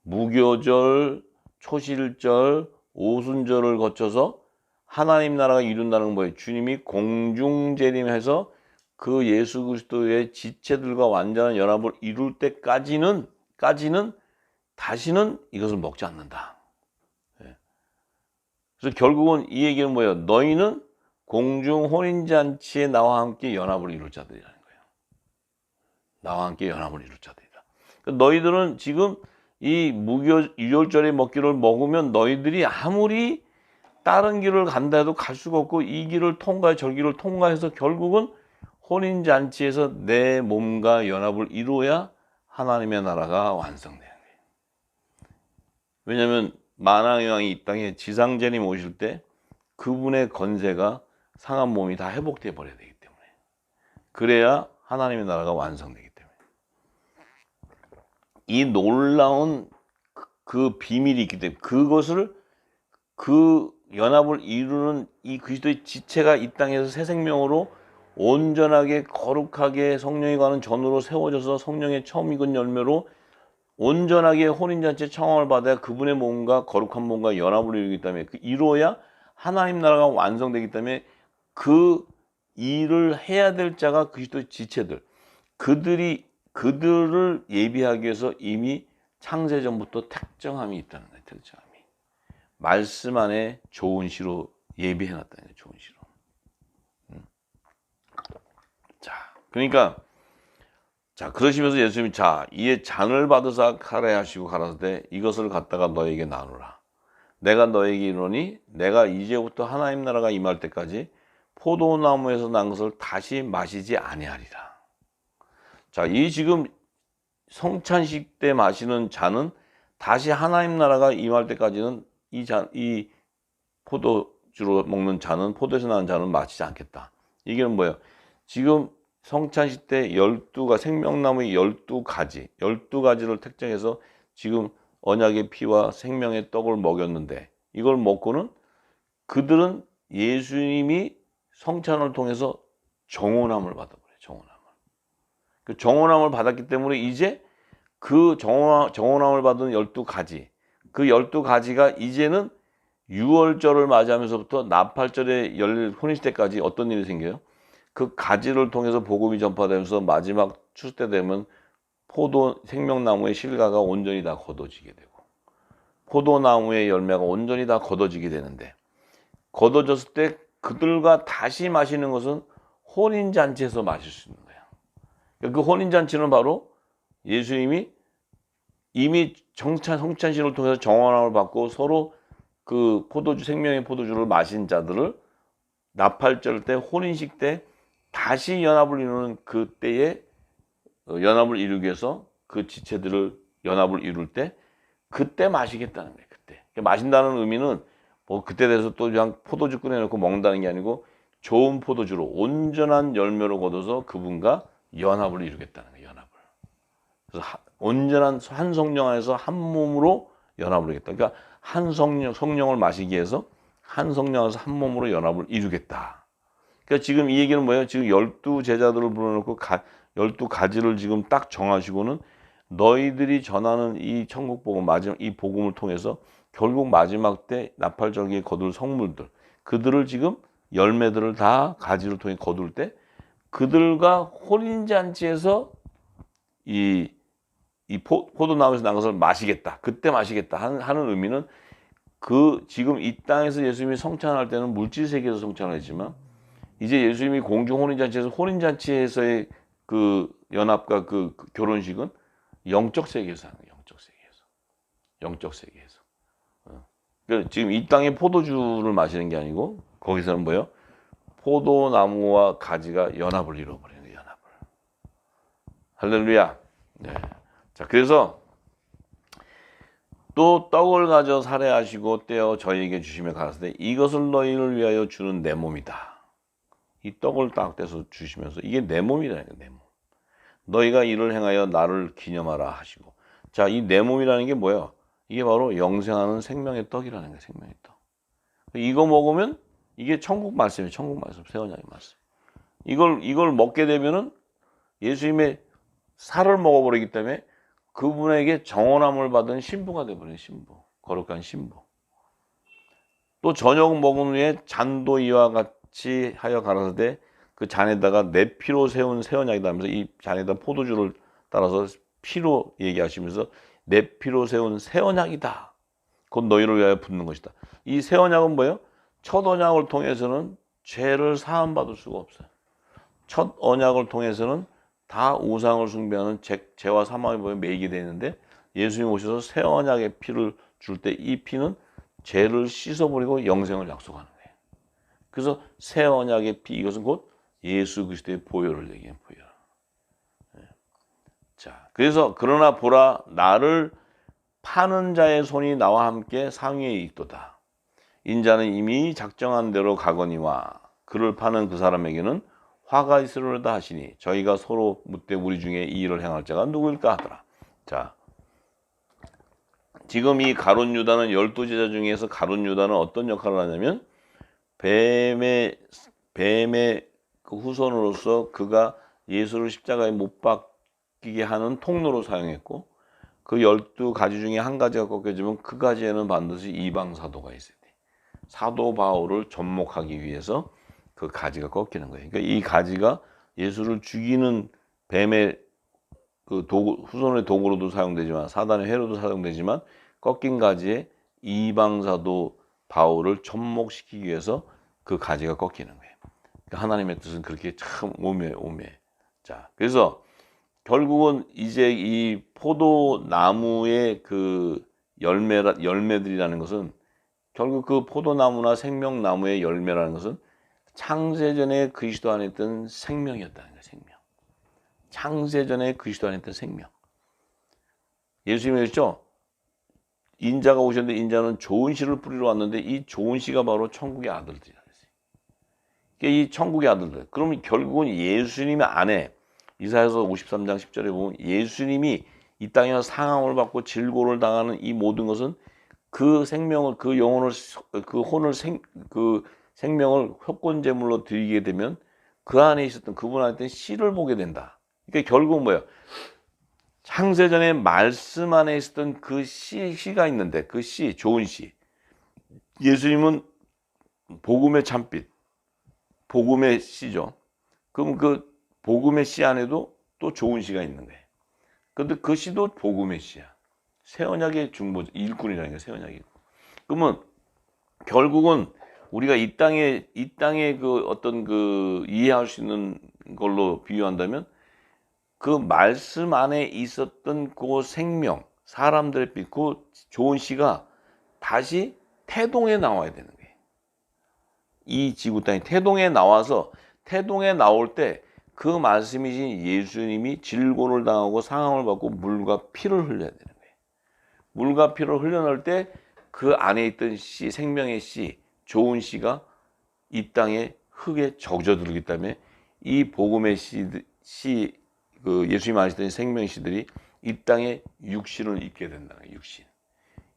무교절, 초실절, 오순절을 거쳐서 하나님 나라가 이룬다는 거예요. 주님이 공중재림해서 그 예수 그리스도의 지체들과 완전한 연합을 이룰 때까지는 다시는 이것을 먹지 않는다. 그래서 결국은 이 얘기는 뭐예요? 너희는 공중 혼인잔치에 나와 함께 연합을 이룰 자들이라는 거예요. 나와 함께 연합을 이룰 자들이다. 그러니까 너희들은 지금 이 유월절에 먹기를 먹으면 너희들이 아무리 다른 길을 간다 해도 갈 수가 없고 이 길을 절기를 통과해서 결국은 혼인잔치에서 내 몸과 연합을 이루어야 하나님의 나라가 완성되는 거예요. 왜냐하면 만왕의 왕이 이 땅에 지상재림 오실 때 그분의 건세가 상한 몸이 다 회복돼 버려야 되기 때문에 그래야 하나님의 나라가 완성되기 때문에. 이 놀라운 그 비밀이 있기 때문에 그것을 그 연합을 이루는 이 그리스도의 지체가 이 땅에서 새 생명으로 온전하게 거룩하게 성령이 가는 전으로 세워져서 성령의 처음 익은 열매로 온전하게 혼인잔치 청함을 받아야 그분의 몸과 거룩한 몸과 연합을 이루기 때문에 그 이루어야 하나님 나라가 완성되기 때문에 그 일을 해야 될 자가 그리스도의 지체들 그들을 예비하기 위해서 이미 창세전부터 택정함이 있다는 거예요. 택정함이 말씀 안에 좋은 시로 예비해놨다는 거예요. 좋은 시로. 자, 그러니까 자 그러시면서 예수님이 자 이에 잔을 받으사 가래 하시고 가라사대 이것을 갖다가 너에게 나누라. 내가 너에게 이르노니 내가 이제부터 하나님 나라가 임할 때까지 포도나무에서 난 것을 다시 마시지 아니하리라. 자, 이 지금 성찬식 때 마시는 잔은 다시 하나님 나라가 임할 때까지는 이 포도주로 먹는 잔은 포도에서 나는 잔은 마시지 않겠다. 이게 뭐예요? 지금 성찬식 때 12가 생명나무의 12가지를 택정해서 지금 언약의 피와 생명의 떡을 먹였는데 이걸 먹고는 그들은 예수님이 성찬을 통해서 정원함을 받아버려요. 정원함을. 그 정원함을 받았기 때문에 이제 그 정원함을 받은 12가지 그 12가지가 이제는 6월절을 맞이하면서부터 나팔절에 열릴 혼인식 때까지 어떤 일이 생겨요? 그 가지를 통해서 복음이 전파되면서 마지막 추수 때 되면 포도 생명나무의 실과가 온전히 다 걷어지게 되고 포도나무의 열매가 온전히 다 걷어지게 되는데 걷어졌을 때 그들과 다시 마시는 것은 혼인잔치에서 마실 수 있는 거야. 그 혼인잔치는 바로 예수님이 이미 성찬식을 통해서 정원함을 받고 서로 그 포도주 생명의 포도주를 마신 자들을 나팔절 때 혼인식 때 다시 연합을 이루는 그때에 연합을 이루기 위해서 그 지체들을 연합을 이룰 때 그때 마시겠다는 거예요. 그때 마신다는 의미는 뭐 그때 돼서 또 그냥 포도주 꺼내놓고 먹는다는 게 아니고 좋은 포도주로 온전한 열매로 거둬서 그분과 연합을 이루겠다는 거예요. 연합을. 그래서 온전한 한 성령 안에서 한 몸으로 연합을 이루겠다. 그러니까 한 성령을 마시기 위해서 한 성령 안에서 한 몸으로 연합을 이루겠다. 그러니까 지금 이 얘기는 뭐예요? 지금 12제자들을 불러놓고 12가지를 지금 딱 정하시고는 너희들이 전하는 이 천국 복음 마지막 이 복음을 통해서 결국 마지막 때 나팔절기에 거둘 성물들 그들을 지금 열매들을 다 가지를 통해 거둘 때 그들과 혼인잔치에서 이 포도나무에서 난 것을 마시겠다. 그때 마시겠다 하는 의미는 그 지금 이 땅에서 예수님이 성찬할 때는 물질 세계에서 성찬을 했지만 이제 예수님이 공중 혼인잔치에서의 그 연합과 그 결혼식은 영적 세계에서 하는 거예요. 영적 세계에서. 그러니까 지금 이 땅에 포도주를 마시는 게 아니고 거기서는 뭐예요? 포도나무와 가지가 연합을 이루어버리는 거예요. 연합을. 할렐루야. 네. 자, 그래서 또 떡을 가져 살해하시고 떼어 저희에게 주시며 가라사대 이것을 너희를 위하여 주는 내 몸이다. 이 떡을 딱 떼서 주시면서 이게 내 몸이라는 거예요. 내 몸. 너희가 이를 행하여 나를 기념하라 하시고 자, 이 내 몸이라는 게 뭐예요? 이게 바로 영생하는 생명의 떡이라는 거예요. 생명의 떡. 이거 먹으면 이게 천국 말씀이에요. 천국 말씀. 새 언약의 말씀. 이걸 먹게 되면은 예수님의 살을 먹어버리기 때문에 그분에게 정언함을 받은 신부가 되어버려요. 신부. 거룩한 신부. 또 저녁 먹은 후에 잔도 이와 같이 하여 가라사대 그 잔에다가 내 피로 세운 새 언약이다 하면서 이 잔에다 포도주를 따라서 피로 얘기하시면서 내 피로 세운 새 언약이다. 곧 너희를 위하여 붓는 것이다. 이 새 언약은 뭐예요? 첫 언약을 통해서는 죄를 사함받을 수가 없어요. 첫 언약을 통해서는 다 우상을 숭배하는 죄와 사망의 법에 매이게 되는데 예수님이 오셔서 새 언약의 피를 줄 때 이 피는 죄를 씻어버리고 영생을 약속하는 거예요. 그래서 새 언약의 피 이것은 곧 예수 그리스도의 보혈을 얘기해요. 보혈. 자, 그래서 그러나 보라 나를 파는 자의 손이 나와 함께 상위에 있도다. 인자는 이미 작정한 대로 가거니와 그를 파는 그 사람에게는 화가 있으리로다 하시니 저희가 서로 묻되 우리 중에 이 일을 행할 자가 누구일까 하더라. 자, 지금 이 가룟 유다는 12제자 중에서 가룟 유다는 어떤 역할을 하냐면 뱀의 그 후손으로서 그가 예수를 십자가에 못 박히게 하는 통로로 사용했고, 그 12가지 중에 한 가지가 꺾여지면 그 가지에는 반드시 이방 사도가 있어야 돼. 사도 바울을 접목하기 위해서 그 가지가 꺾이는 거예요. 그러니까 이 가지가 예수를 죽이는 뱀의 그 도구, 후손의 도구로도 사용되지만, 사단의 회로도 사용되지만, 꺾인 가지에 이방 사도 바울을 접목시키기 위해서 그 가지가 꺾이는 거예요. 그러니까 하나님의 뜻은 그렇게 참 오묘해. 자, 그래서 결국은 이제 이 포도나무의 그 열매들이라는 것은, 결국 그 포도나무나 생명나무의 열매라는 것은 창세전에 그리스도 안에 있던 생명이었다는 거예요. 생명. 창세전에 그리스도 안에 있던 생명. 예수님이 그랬죠? 인자가 오셨는데 인자는 좋은 씨를 뿌리러 왔는데 이 좋은 씨가 바로 천국의 아들들이라 그랬어요. 이 천국의 아들들. 그러면 결국은 예수님 안에, 이사야서 53장 10절에 보면 예수님이 이 땅에서 상함을 받고 질고를 당하는 이 모든 것은 그 생명을, 그 영혼을, 그 혼을, 그 생명을 효권제물로 드리게 되면 그 안에 있었던, 그분 안에 있던 씨를 보게 된다. 그러니까 결국은 뭐예요? 창세전에 말씀 안에 있었던 그 씨가 있는데, 그 씨, 좋은 씨. 예수님은 복음의 참빛, 복음의 씨죠. 그럼 그 복음의 씨 안에도 또 좋은 씨가 있는 거예요. 근데 그 씨도 복음의 씨야. 새 언약의 중보자, 일꾼이라는 게 새 언약이고. 그러면 결국은 우리가 이 땅에 그 어떤 그 이해할 수 있는 걸로 비유한다면, 그 말씀 안에 있었던 그 생명, 사람들의 빛, 그 좋은 씨가 다시 태동에 나와야 되는 거예요. 이 지구 땅에 태동에 나와서, 태동에 나올 때 그 말씀이신 예수님이 질고를 당하고 상함을 받고 물과 피를 흘려야 되는 거예요. 물과 피를 흘려낼 때 그 안에 있던 씨, 생명의 씨, 좋은 씨가 이 땅에 흙에 적셔들기 때문에 이 복음의 씨, 그 예수님 안에 있던 생명의 씨들이 이 땅에 육신을 입게 된다는 거예요. 육신.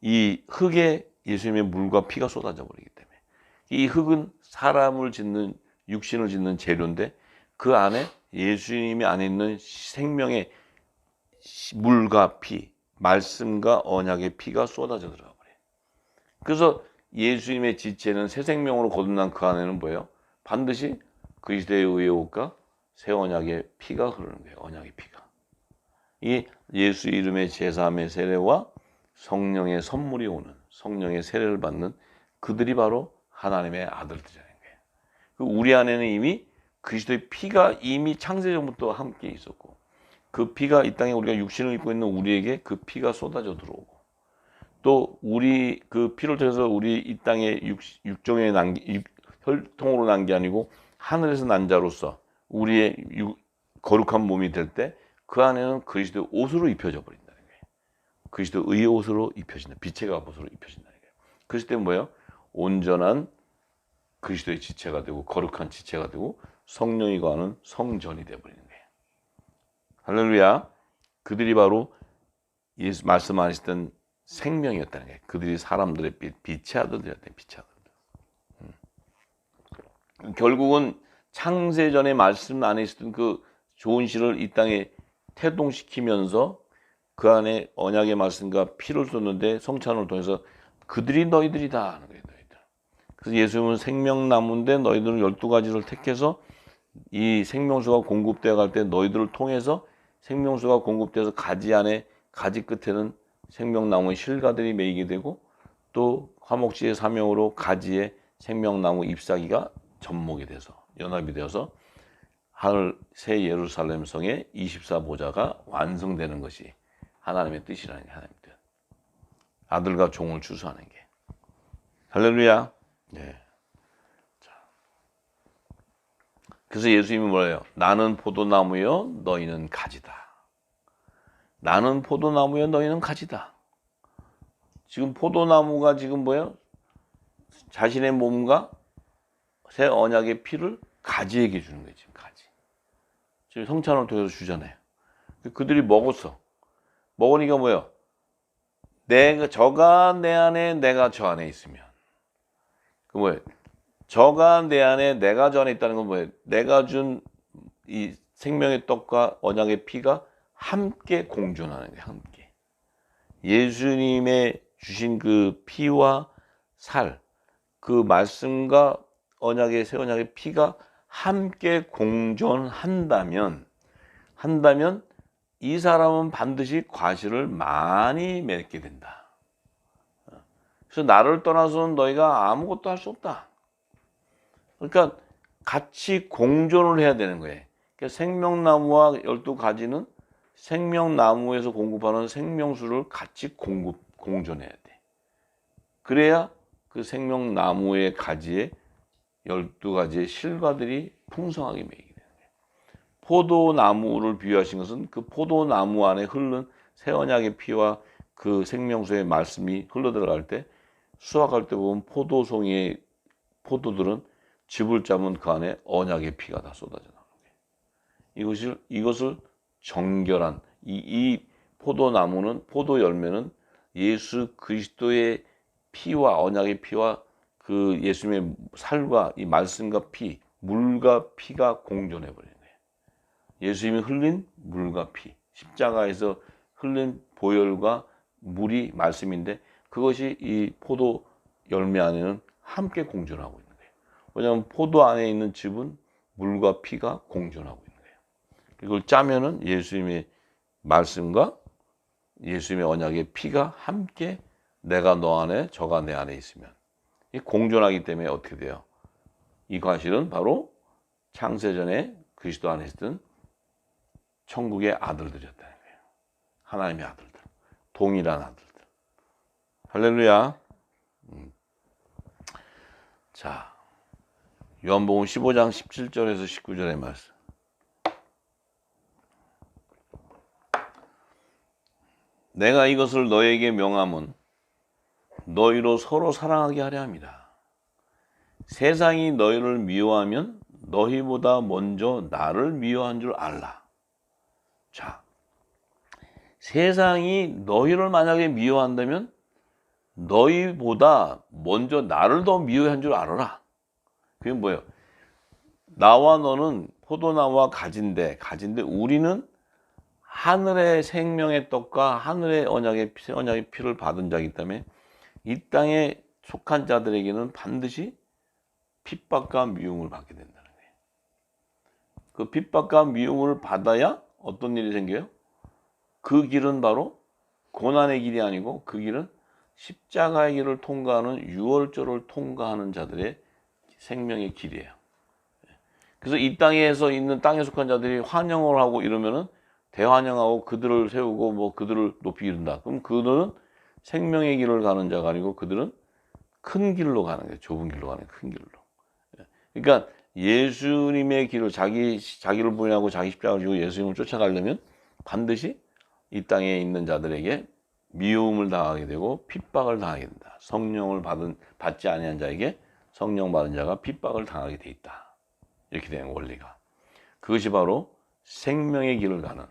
이 흙에 예수님의 물과 피가 쏟아져 버리기 때문에, 이 흙은 사람을 짓는, 육신을 짓는 재료인데 그 안에 예수님이 안에 있는 생명의 물과 피, 말씀과 언약의 피가 쏟아져 들어가 버려요. 그래서 예수님의 지체는 새 생명으로 거듭난 그 안에는 뭐예요? 반드시 그리스도의 의의 옷과 새 언약의 피가 흐르는 거예요. 언약의 피가. 이 예수 이름의 제사함의 세례와 성령의 선물이 오는, 성령의 세례를 받는 그들이 바로 하나님의 아들들이라는 거예요. 우리 안에는 이미 그리스도의 피가 이미 창세전부터 함께 있었고, 그 피가 이 땅에 우리가 육신을 입고 있는 우리에게 그 피가 쏟아져 들어오고, 또 우리 그 피를 통해서 우리 이 땅에 육정에 혈통으로 난 게 아니고 하늘에서 난 자로서 우리의 거룩한 몸이 될 때 그 안에는 그리스도의 옷으로 입혀져 버린다는 거예요. 그리스도의 옷으로 입혀진다. 빛의 갑옷으로 입혀진다는 거예요. 그랬을 때 뭐예요? 온전한 그리스도의 지체가 되고, 거룩한 지체가 되고, 성령이 거하는 성전이 되어버리는 거예요. 할렐루야. 그들이 바로 예수 말씀 안에 있던 생명이었다는 거예요. 그들이 사람들의 빛의 아들들이었대요. 빛의 아들들. 결국은 창세전의 말씀 안에 있었던 그 좋은 씨를 이 땅에 태동시키면서 그 안에 언약의 말씀과 피를 쏟는데, 성찬을 통해서 그들이 너희들이다 하는 거예요. 너희들. 그래서 예수님은 생명나무인데 너희들은 12가지를 택해서 이 생명수가 공급되어 갈 때 너희들을 통해서 생명수가 공급돼서 가지 안에, 가지 끝에는 생명나무의 실과들이 매이게 되고, 또 화목지의 사명으로 가지에 생명나무 잎사귀가 접목이 돼서, 연합이 되어서 하늘 새 예루살렘 성의 24보좌가 완성되는 것이 하나님의 뜻이라는 게, 하나님의 뜻. 아들과 종을 추수하는 게. 할렐루야. 네. 자. 그래서 예수님이 뭐래요? 나는 포도나무요, 너희는 가지다. 나는 포도나무요, 너희는 가지다. 지금 포도나무가 지금 뭐예요? 자신의 몸과 새 언약의 피를 가지에게 주는 거예요. 지금 가지. 지금 성찬을 통해서 주잖아요. 그들이 먹었어. 먹으니까 뭐예요? 저가 내 안에 내가 저 안에 있으면. 그 뭐예요? 저가 내 안에 내가 저 안에 있다는 건 뭐예요? 내가 준 이 생명의 떡과 언약의 피가 함께 공존하는 거예요. 함께. 예수님의 주신 그 피와 살, 그 말씀과 새 언약의 피가 함께 공존한다면 이 사람은 반드시 과실을 많이 맺게 된다. 그래서 나를 떠나서는 너희가 아무것도 할 수 없다. 그러니까 같이 공존을 해야 되는 거예요. 그러니까 생명나무와 12가지는 생명나무에서 공급하는 생명수를 같이 공존해야 돼. 그래야 그 생명나무의 가지에 12가지의 실과들이 풍성하게 매이게 되는 거예요. 포도나무를 비유하신 것은 그 포도나무 안에 흐르는 새 언약의 피와 그 생명수의 말씀이 흘러들어갈 때 수확할 때 보면 포도송이의 포도들은 즙을 짜면 그 안에 언약의 피가 다 쏟아져 나오는 거예요. 이것을 정결한 이 포도나무는 포도 열매는 예수 그리스도의 피와 언약의 피와 그 예수님의 살과 이 말씀과 피, 물과 피가 공존해 버리는 거예요. 예수님이 흘린 물과 피, 십자가에서 흘린 보혈과 물이 말씀인데 그것이 이 포도 열매 안에는 함께 공존하고 있는 거예요. 왜냐하면 포도 안에 있는 즙은 물과 피가 공존하고 있는 거예요. 이걸 짜면은 예수님의 말씀과 예수님의 언약의 피가 함께 내가 너 안에 저가 내 안에 있으면 이 공존하기 때문에 어떻게 돼요? 이 과실은 바로 창세전에 그리스도 안에 있던 천국의 아들들이었다는 거예요. 하나님의 아들들, 동일한 아들들. 할렐루야. 자, 요한복음 15장 17절에서 19절의 말씀. 내가 이것을 너에게 명함은 너희로 서로 사랑하게 하려 함이라. 세상이 너희를 미워하면 너희보다 먼저 나를 미워한 줄 알라. 자, 세상이 너희를 만약에 미워한다면 너희보다 먼저 나를 더 미워한 줄 알아라. 그게 뭐예요? 나와 너는 포도나무와 가지인데 우리는 하늘의 생명의 떡과 하늘의 언약의 피를 받은 자이기 때문에 이 땅에 속한 자들에게는 반드시 핍박과 미움을 받게 된다는 거예요. 그 핍박과 미움을 받아야 어떤 일이 생겨요? 그 길은 바로 고난의 길이 아니고 그 길은 십자가의 길을 통과하는 유월절을 통과하는 자들의 생명의 길이에요. 그래서 이 땅에서 있는 땅에 속한 자들이 환영을 하고 이러면은 대환영하고 그들을 세우고 뭐 그들을 높이 이룬다. 그럼 그들은 생명의 길을 가는 자가 아니고 그들은 큰 길로 가는 거예요. 좁은 길로 가는 큰 길로. 그러니까 예수님의 길을 자기를 부인하고 자기 십자가를 지고 예수님을 쫓아가려면 반드시 이 땅에 있는 자들에게 미움을 당하게 되고 핍박을 당하게 된다. 성령을 받지 아니한 자에게 성령 받은 자가 핍박을 당하게 돼 있다. 이렇게 되는 원리가. 그것이 바로 생명의 길을 가는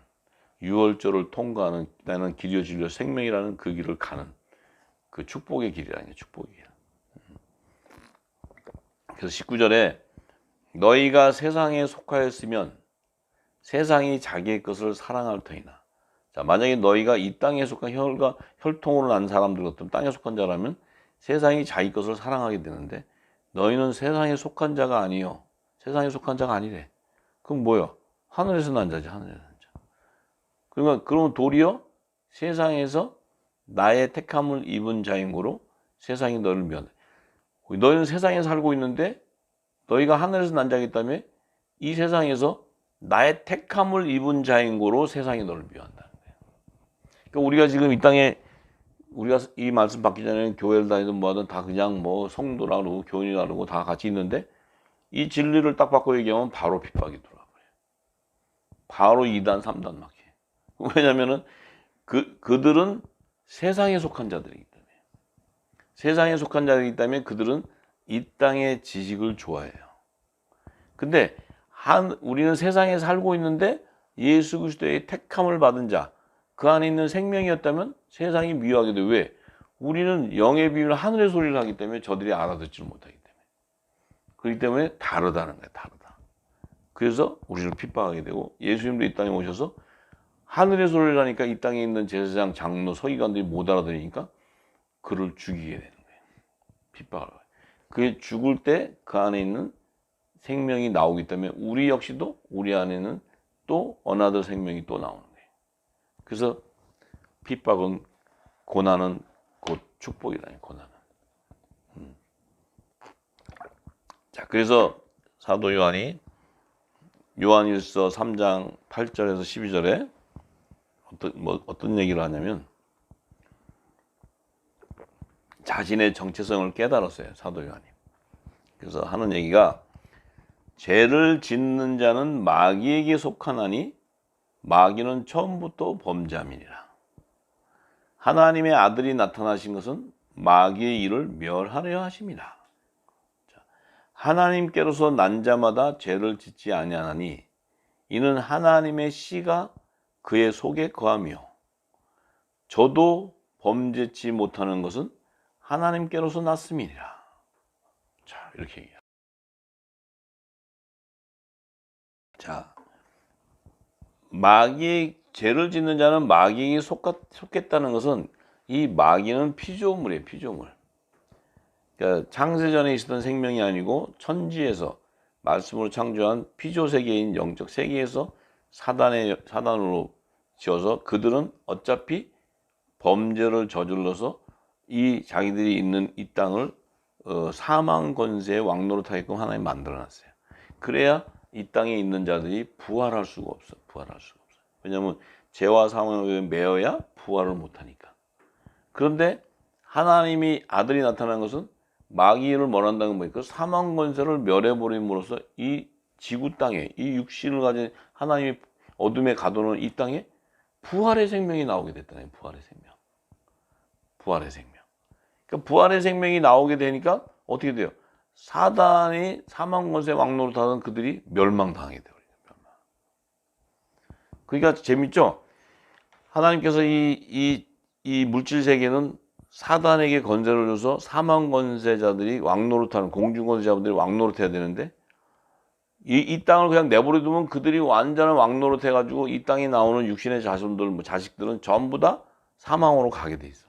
유월절을 통과하는 나는 길이요 진리요 생명이라는 그 길을 가는 그 축복의 길이라는 게 축복의 길. 그래서 19절에 너희가 세상에 속하였으면 세상이 자기의 것을 사랑할 터이나. 자, 만약에 너희가 이 땅에 속한 혈통으로 난 사람들 같은 땅에 속한 자라면 세상이 자기 것을 사랑하게 되는데 너희는 세상에 속한 자가 아니요. 세상에 속한 자가 아니래. 그럼 뭐야? 하늘에서 난 자지, 하늘에서 난 자. 그러면 도리어 세상에서 나의 택함을 입은 자인 고로 세상이 너를 미워한다. 너희는 세상에 살고 있는데 너희가 하늘에서 난 자이기 때문에 이 세상에서 나의 택함을 입은 자인 고로 세상이 너를 미워한다는 거예요. 그러니까 우리가 지금 이 땅에 우리가 이 말씀 받기 전에 교회를 다니든 뭐하든 다 그냥 뭐 성도라 그러고 교인이라 그러고 다 같이 있는데 이 진리를 딱 받고 얘기하면 바로 핍박이 들어와 버려요. 바로 2단, 3단 막 해. 왜냐면은 그들은 세상에 속한 자들이기 때문에. 세상에 속한 자들이기 때문에 그들은 이 땅의 지식을 좋아해요. 근데 우리는 세상에 살고 있는데 예수 그리스도의 택함을 받은 자, 그 안에 있는 생명이었다면 세상이 미워하게 돼. 왜? 우리는 영의 비밀 하늘의 소리를 하기 때문에 저들이 알아듣지를 못하기 때문에. 그렇기 때문에 다르다는 거예요. 다르다. 그래서 우리를 핍박하게 되고 예수님도 이 땅에 오셔서 하늘의 소리를 하니까 이 땅에 있는 제사장, 장로, 서기관들이 못 알아들으니까 그를 죽이게 되는 거예요. 핍박을. 그게 죽을 때 그 안에 있는 생명이 나오기 때문에 우리 역시도 우리 안에는 또 어나더 생명이 또 나오는 거예요. 그래서 핍박은, 고난은 곧 축복이다. 고난은. 자, 그래서 사도 요한이 요한일서 3장 8절에서 12절에 어떤 얘기를 하냐면 자신의 정체성을 깨달았어요. 사도 요한이. 그래서 하는 얘기가 죄를 짓는 자는 마귀에게 속하나니 마귀는 처음부터 범죄함이니라. 하나님의 아들이 나타나신 것은 마귀의 일을 멸하려 하심이라. 하나님께로서 난 자마다 죄를 짓지 아니하나니 이는 하나님의 씨가 그의 속에 거하며 저도 범죄치 못하는 것은 하나님께로서 났음이니라. 자, 이렇게 얘기해요. 자, 마귀의 죄를 짓는 자는 마귀에게 속했다는 것은 이 마귀는 피조물이에요. 피조물. 그러니까 창세전에 있었던 생명이 아니고 천지에서 말씀으로 창조한 피조 세계인 영적 세계에서 사단으로 지어서 그들은 어차피 범죄를 저질러서 이 자기들이 있는 이 땅을 사망 권세의 왕노릇 하게끔 하나님 만들어놨어요. 그래야 이 땅에 있는 자들이 부활할 수가 없어. 부활할 수가 없어. 왜냐하면 죄와 사망에 매여야 부활을 못하니까. 그런데 하나님이 아들이 나타난 것은 마귀를 멸한다는 뭐니까 사망 권세를 멸해버림으로써 이 지구 땅에 이 육신을 가진 하나님이 어둠에 가두는 이 땅에 부활의 생명이 나오게 됐다는 거예요. 부활의 생명. 부활의 생명. 그러니까 부활의 생명이 나오게 되니까 어떻게 돼요? 사단이 사망 권세 왕노릇 하던 그들이 멸망당하게 돼요. 그러니까 재밌죠? 하나님께서 이 물질 세계는 사단에게 권세를 줘서 사망 권세자들이 왕노릇하는 공중 권세자들이 왕노릇해야 되는데 이 땅을 그냥 내버려 두면 그들이 완전한 왕노릇 해가지고 이 땅에 나오는 육신의 자손들, 자식들은 전부 다 사망으로 가게 돼 있어.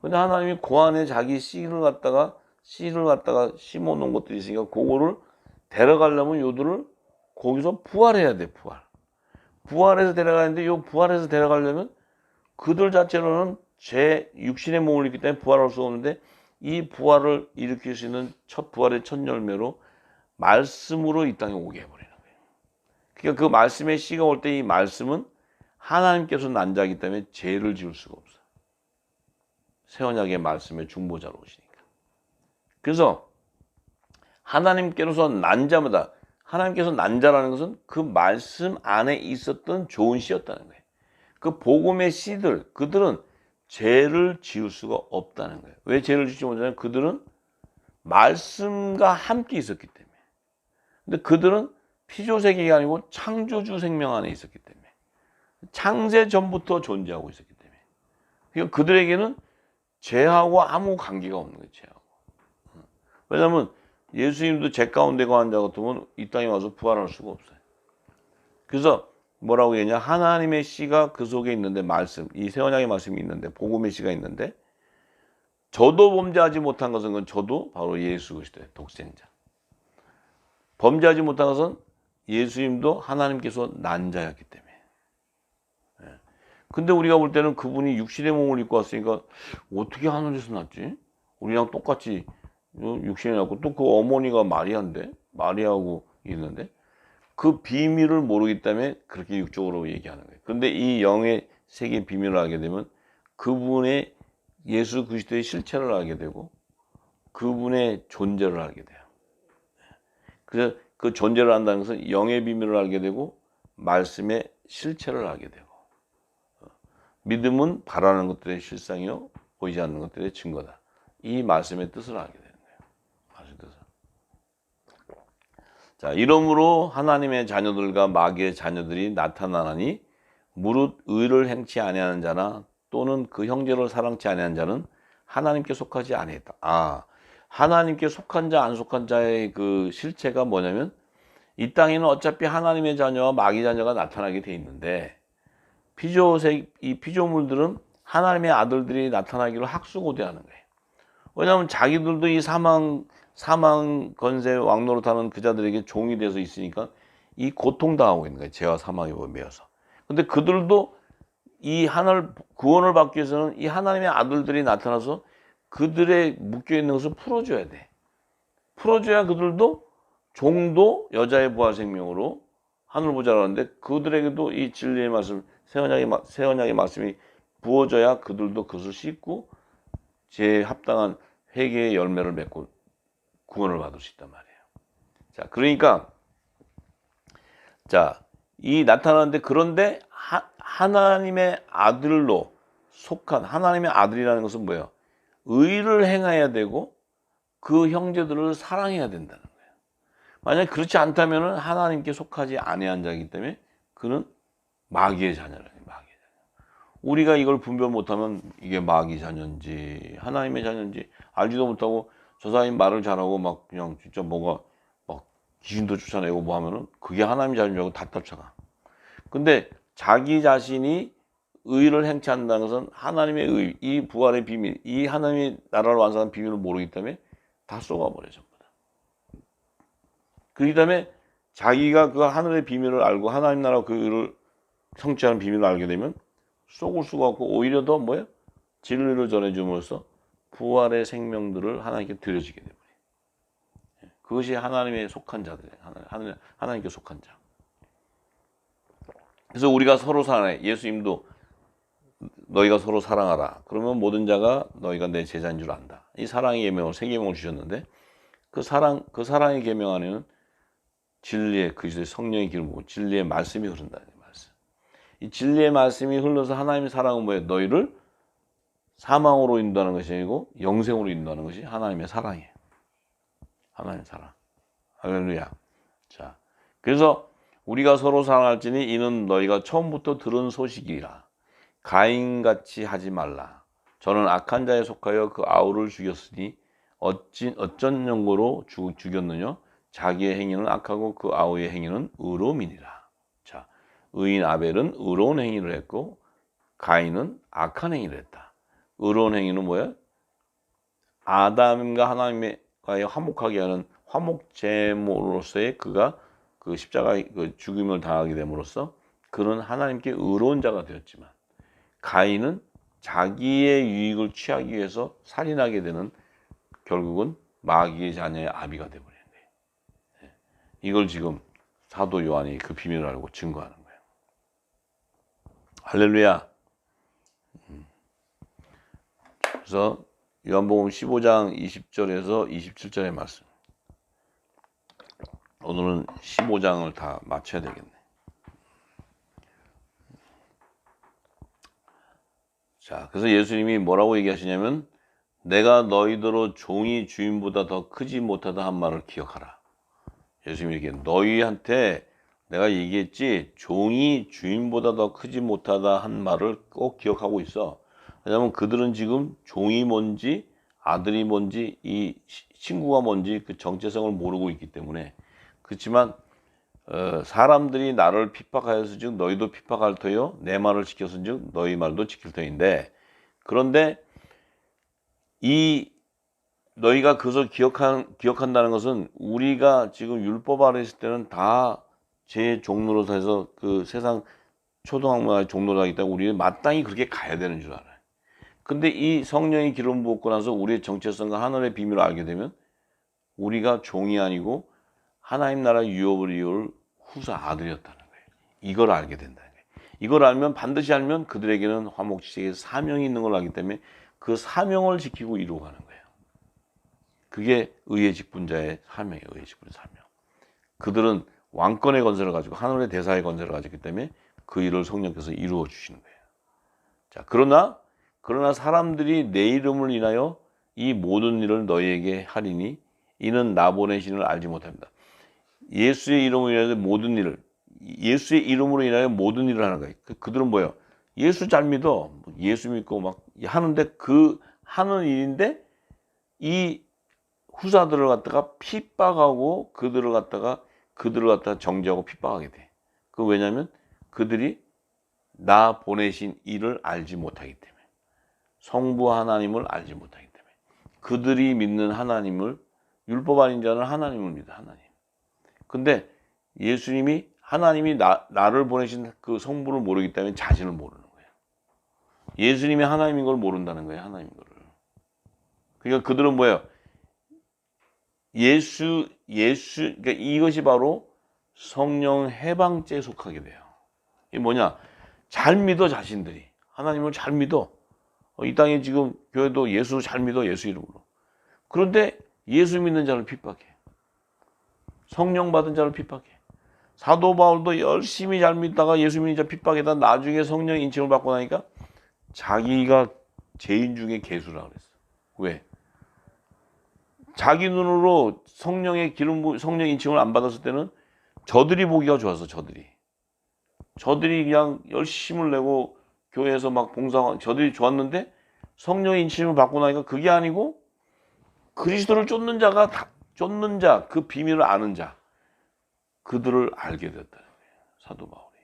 근데 하나님이 그 안에 자기 씨를 갖다가 심어 놓은 것들이 있으니까 그거를 데려가려면 요들을 거기서 부활해야 돼. 부활해서 데려가는데 요 부활해서 데려가려면 그들 자체로는 제 육신의 몸을 입기 때문에 부활할 수가 없는데 이 부활을 일으킬 수 있는 부활의 첫 열매로 말씀으로 이 땅에 오게 해버리는 거예요. 그러니까 그 말씀의 씨가 올 때 이 말씀은 하나님께서 난 자이기 때문에 죄를 지을 수가 없어요. 새 언약의 말씀의 중보자로 오시니까. 그래서 하나님께서 난 자마다 하나님께서 난 자라는 것은 그 말씀 안에 있었던 좋은 씨였다는 거예요. 그 복음의 씨들, 그들은 죄를 지을 수가 없다는 거예요. 왜 죄를 짓지 못하냐면 그들은 말씀과 함께 있었기 때문에. 근데 그들은 피조세계가 아니고 창조주 생명 안에 있었기 때문에. 창세 전부터 존재하고 있었기 때문에. 그러니까 그들에게는 죄하고 아무 관계가 없는 거예요. 죄하고. 왜냐하면 예수님도 죄 가운데 거한 자 같으면 이 땅에 와서 부활할 수가 없어요. 그래서 뭐라고 얘기하냐? 하나님의 씨가 그 속에 있는데 말씀, 이 새 언약의 말씀이 있는데 복음의 씨가 있는데 저도 범죄하지 못한 것은 건 저도 바로 예수 그리스도의 독생자. 범죄하지 못한 것은 예수님도 하나님께서 난 자였기 때문에. 근데 우리가 볼 때는 그분이 육신의 몸을 입고 왔으니까 어떻게 하늘에서 났지? 우리랑 똑같이 육신이 났고 또 그 어머니가 마리아인데 마리아하고 있는데 그 비밀을 모르기 때문에 그렇게 육적으로 얘기하는 거예요. 그런데 이 영의 세계 비밀을 알게 되면 그분의 예수 그리스도의 실체를 알게 되고 그분의 존재를 알게 돼요. 그래서 그 존재를 안다는 것은 영의 비밀을 알게 되고 말씀의 실체를 알게 되고 믿음은 바라는 것들의 실상이요 보이지 않는 것들의 증거다. 이 말씀의 뜻을 알게 되는 거예요. 말씀의 뜻을. 자, 이러므로 하나님의 자녀들과 마귀의 자녀들이 나타나나니 무릇 의를 행치 아니하는 자나 또는 그 형제를 사랑치 아니하는 자는 하나님께 속하지 아니했다. 하나님께 속한 자, 안 속한 자의 그 실체가 뭐냐면 이 땅에는 어차피 하나님의 자녀와 마귀 자녀가 나타나게 돼 있는데 이 피조물들은 하나님의 아들들이 나타나기를 학수고대하는 거예요. 왜냐하면 자기들도 이 사망 건세 왕노릇하는 그 자들에게 종이 돼서 있으니까 이 고통당하고 있는 거예요. 죄와 사망에 매여서. 근데 그들도 이 하늘 구원을 받기 위해서는 이 하나님의 아들들이 나타나서 그들의 묶여 있는 것을 풀어줘야 돼. 풀어줘야 그들도 종도 여자의 부활 생명으로 하늘 보자라는데 그들에게도 이 진리의 말씀 새 언약의 말씀이 부어져야 그들도 그것을 씻고 제 합당한 회개의 열매를 맺고 구원을 받을 수 있단 말이에요. 자, 그러니까 이 나타나는데 그런데 하나님의 아들로 속한 하나님의 아들이라는 것은 뭐예요? 의를 행해야 되고 그 형제들을 사랑해야 된다는 거예요. 만약 그렇지 않다면 하나님께 속하지 아니한 자이기 때문에 그는 마귀의 자녀라는 거예요. 마귀의 자녀. 우리가 이걸 분별 못하면 이게 마귀 자녀인지 하나님의 자녀인지 알지도 못하고 저 사람이 말을 잘하고 막 그냥 진짜 뭐가 막 귀신도 쫓아내고 뭐 하면은 그게 하나님의 자녀라고 다 쫓아가. 근데 자기 자신이 의를 행치 않는다는 것은 하나님의 의, 이 부활의 비밀, 이 하나님의 나라를 완성한 비밀을 모르기 때문에 다 쏘가버려요, 전부 다. 그렇기 때문에 자기가 그 하늘의 비밀을 알고 하나님 나라 그 의를 성취하는 비밀을 알게 되면 쏘을 수가 없고 오히려 더 뭐예요? 진리를 전해줌으로써 부활의 생명들을 하나님께 드려지게 됩니다. 그것이 하나님의 속한 자들이에요. 하나님께 속한 자. 그래서 우리가 서로 사랑해. 예수님도 너희가 서로 사랑하라. 그러면 모든 자가 너희가 내 제자인 줄 안다. 이 사랑의 계명을 세 계명을 주셨는데 그 사랑의 계명 안에는 진리의 그리스도의 성령의 기름부고 진리의 말씀이 흐른다는 말씀. 이 진리의 말씀이 흘러서 하나님의 사랑은 뭐예요? 너희를 사망으로 인도하는 것이 아니고 영생으로 인도하는 것이 하나님의 사랑이에요. 하나님의 사랑. 할렐루야. 자, 그래서 우리가 서로 사랑할지니 이는 너희가 처음부터 들은 소식이라. 가인같이 하지 말라. 저는 악한 자에 속하여 그 아우를 죽였으니 어쩐 연고로 죽였느냐? 자기의 행위는 악하고 그 아우의 행위는 의로움이니라. 자, 의인 아벨은 의로운 행위를 했고 가인은 악한 행위를 했다. 의로운 행위는 뭐야? 아담과 하나님과의 화목하게 하는 화목제물로서의 그가 그 십자가의 그 죽임을 당하게 됨으로써 그는 하나님께 의로운 자가 되었지만 가인은 자기의 유익을 취하기 위해서 살인하게 되는 결국은 마귀의 자녀의 아비가 되어버리는 거예요. 이걸 지금 사도 요한이 그 비밀을 알고 증거하는 거예요. 할렐루야. 그래서 요한복음 15장 20절에서 27절의 말씀. 오늘은 15장을 다 마쳐야 되겠네. 자, 그래서 예수님이 뭐라고 얘기하시냐면 내가 너희더러 종이 주인보다 더 크지 못하다 한 말을 기억하라. 예수님이 얘기해 너희한테 내가 얘기했지 종이 주인보다 더 크지 못하다 한 말을 꼭 기억하고 있어. 왜냐하면 그들은 지금 종이 뭔지 아들이 뭔지 이 친구가 뭔지 그 정체성을 모르고 있기 때문에 그렇지만 사람들이 나를 핍박하였은즉 너희도 핍박할 터요 내 말을 지켰은즉 너희 말도 지킬 터인데 그런데 이 너희가 그것을 기억한다는 것은 우리가 지금 율법 아래 있을 때는 다 제 종로로 해서 그 세상 초등학문화의 종로로 하기 때문에 우리는 마땅히 그렇게 가야 되는 줄 알아요. 근데 이 성령의 기름 부었고 나서 우리의 정체성과 하늘의 비밀을 알게 되면 우리가 종이 아니고 하나님 나라 유업을 이룰 후사 아들이었다는 거예요. 이걸 알게 된다는 거예요. 이걸 알면 반드시 알면 그들에게는 화목지식의 사명이 있는 걸 알기 때문에 그 사명을 지키고 이루어가는 거예요. 그게 의의 직분자의 사명이에요. 의의 직분의 사명. 그들은 왕권의 건설을 가지고 하늘의 대사의 건설을 가졌기 때문에 그 일을 성령께서 이루어 주시는 거예요. 자, 그러나 사람들이 내 이름을 인하여 이 모든 일을 너희에게 하리니 이는 나 보내신 이를 알지 못합니다. 예수의 이름으로 인하여 모든 일을, 예수의 이름으로 인하여 모든 일을 하는 거예요. 그들은 뭐예요? 예수 잘 믿어. 예수 믿고 막 하는데 그 하는 일인데 이 후사들을 갖다가 핍박하고 그들을 갖다가 정죄하고 핍박하게 돼. 그 왜냐하면 그들이 나 보내신 이를 알지 못하기 때문에, 성부 하나님을 알지 못하기 때문에, 그들이 믿는 하나님을, 율법 아닌 자는 하나님을 믿어. 하나님. 근데 예수님이, 하나님이 나를 보내신 그 성부를 모르기 때문에 자신을 모르는 거예요. 예수님이 하나님인 걸 모른다는 거예요. 하나님인 거를. 그러니까 그들은 뭐예요? 그러니까 이것이 바로 성령 해방죄에 속하게 돼요. 이게 뭐냐? 잘 믿어, 자신들이. 하나님을 잘 믿어. 이 땅에 지금 교회도 예수 잘 믿어, 예수 이름으로. 그런데 예수 믿는 자를 핍박해. 성령 받은 자를 핍박해. 사도 바울도 열심히 잘 믿다가 예수 믿는 자 핍박에다 나중에 성령 인칭을 받고 나니까 자기가 죄인 중에 괴수라고 그랬어. 왜? 자기 눈으로 성령의 성령 인칭을 안 받았을 때는 저들이 보기가 좋았어. 저들이 그냥 열심을 내고 교회에서 막 봉사하고 저들이 좋았는데 성령 인칭을 받고 나니까 그게 아니고 그리스도를 쫓는 자, 그 비밀을 아는 자, 그들을 알게 됐다는 거예요. 사도 바울이.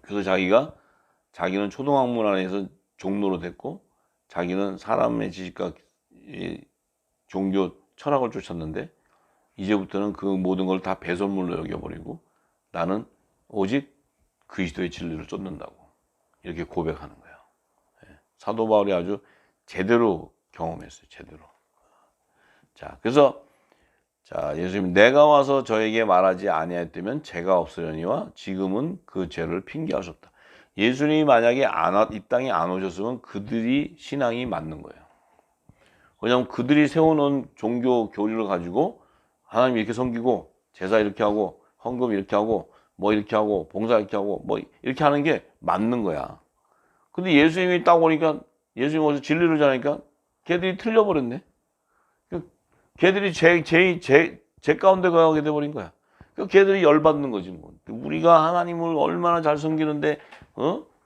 그래서 자기는 초등학문 안에서 종로로 됐고, 자기는 사람의 지식과 종교 철학을 쫓았는데, 이제부터는 그 모든 걸 다 배설물로 여겨버리고, 나는 오직 그리스도의 진리를 쫓는다고. 이렇게 고백하는 거예요. 사도 바울이 아주 제대로 경험했어요. 제대로. 자, 그래서 예수님, 내가 와서 저에게 말하지 아니하였다면 죄가 없으려니와 지금은 그 죄를 핑계할 수 없다. 예수님이 만약에 이 땅에 안 오셨으면 그들이 신앙이 맞는 거예요. 왜냐하면 그들이 세워놓은 종교 교리를 가지고 하나님 이렇게 섬기고 제사 이렇게 하고 헌금 이렇게 하고 뭐 이렇게 하고 봉사 이렇게 하고 뭐 이렇게 하는 게 맞는 거야. 근데 예수님이 딱 오니까, 예수님이 와서 진리를 전하니까 걔들이 틀려버렸네. 걔들이 제 가운데 가게 돼버린 거야. 걔들이 열받는 거지 뭐. 우리가 하나님을 얼마나 잘 섬기는데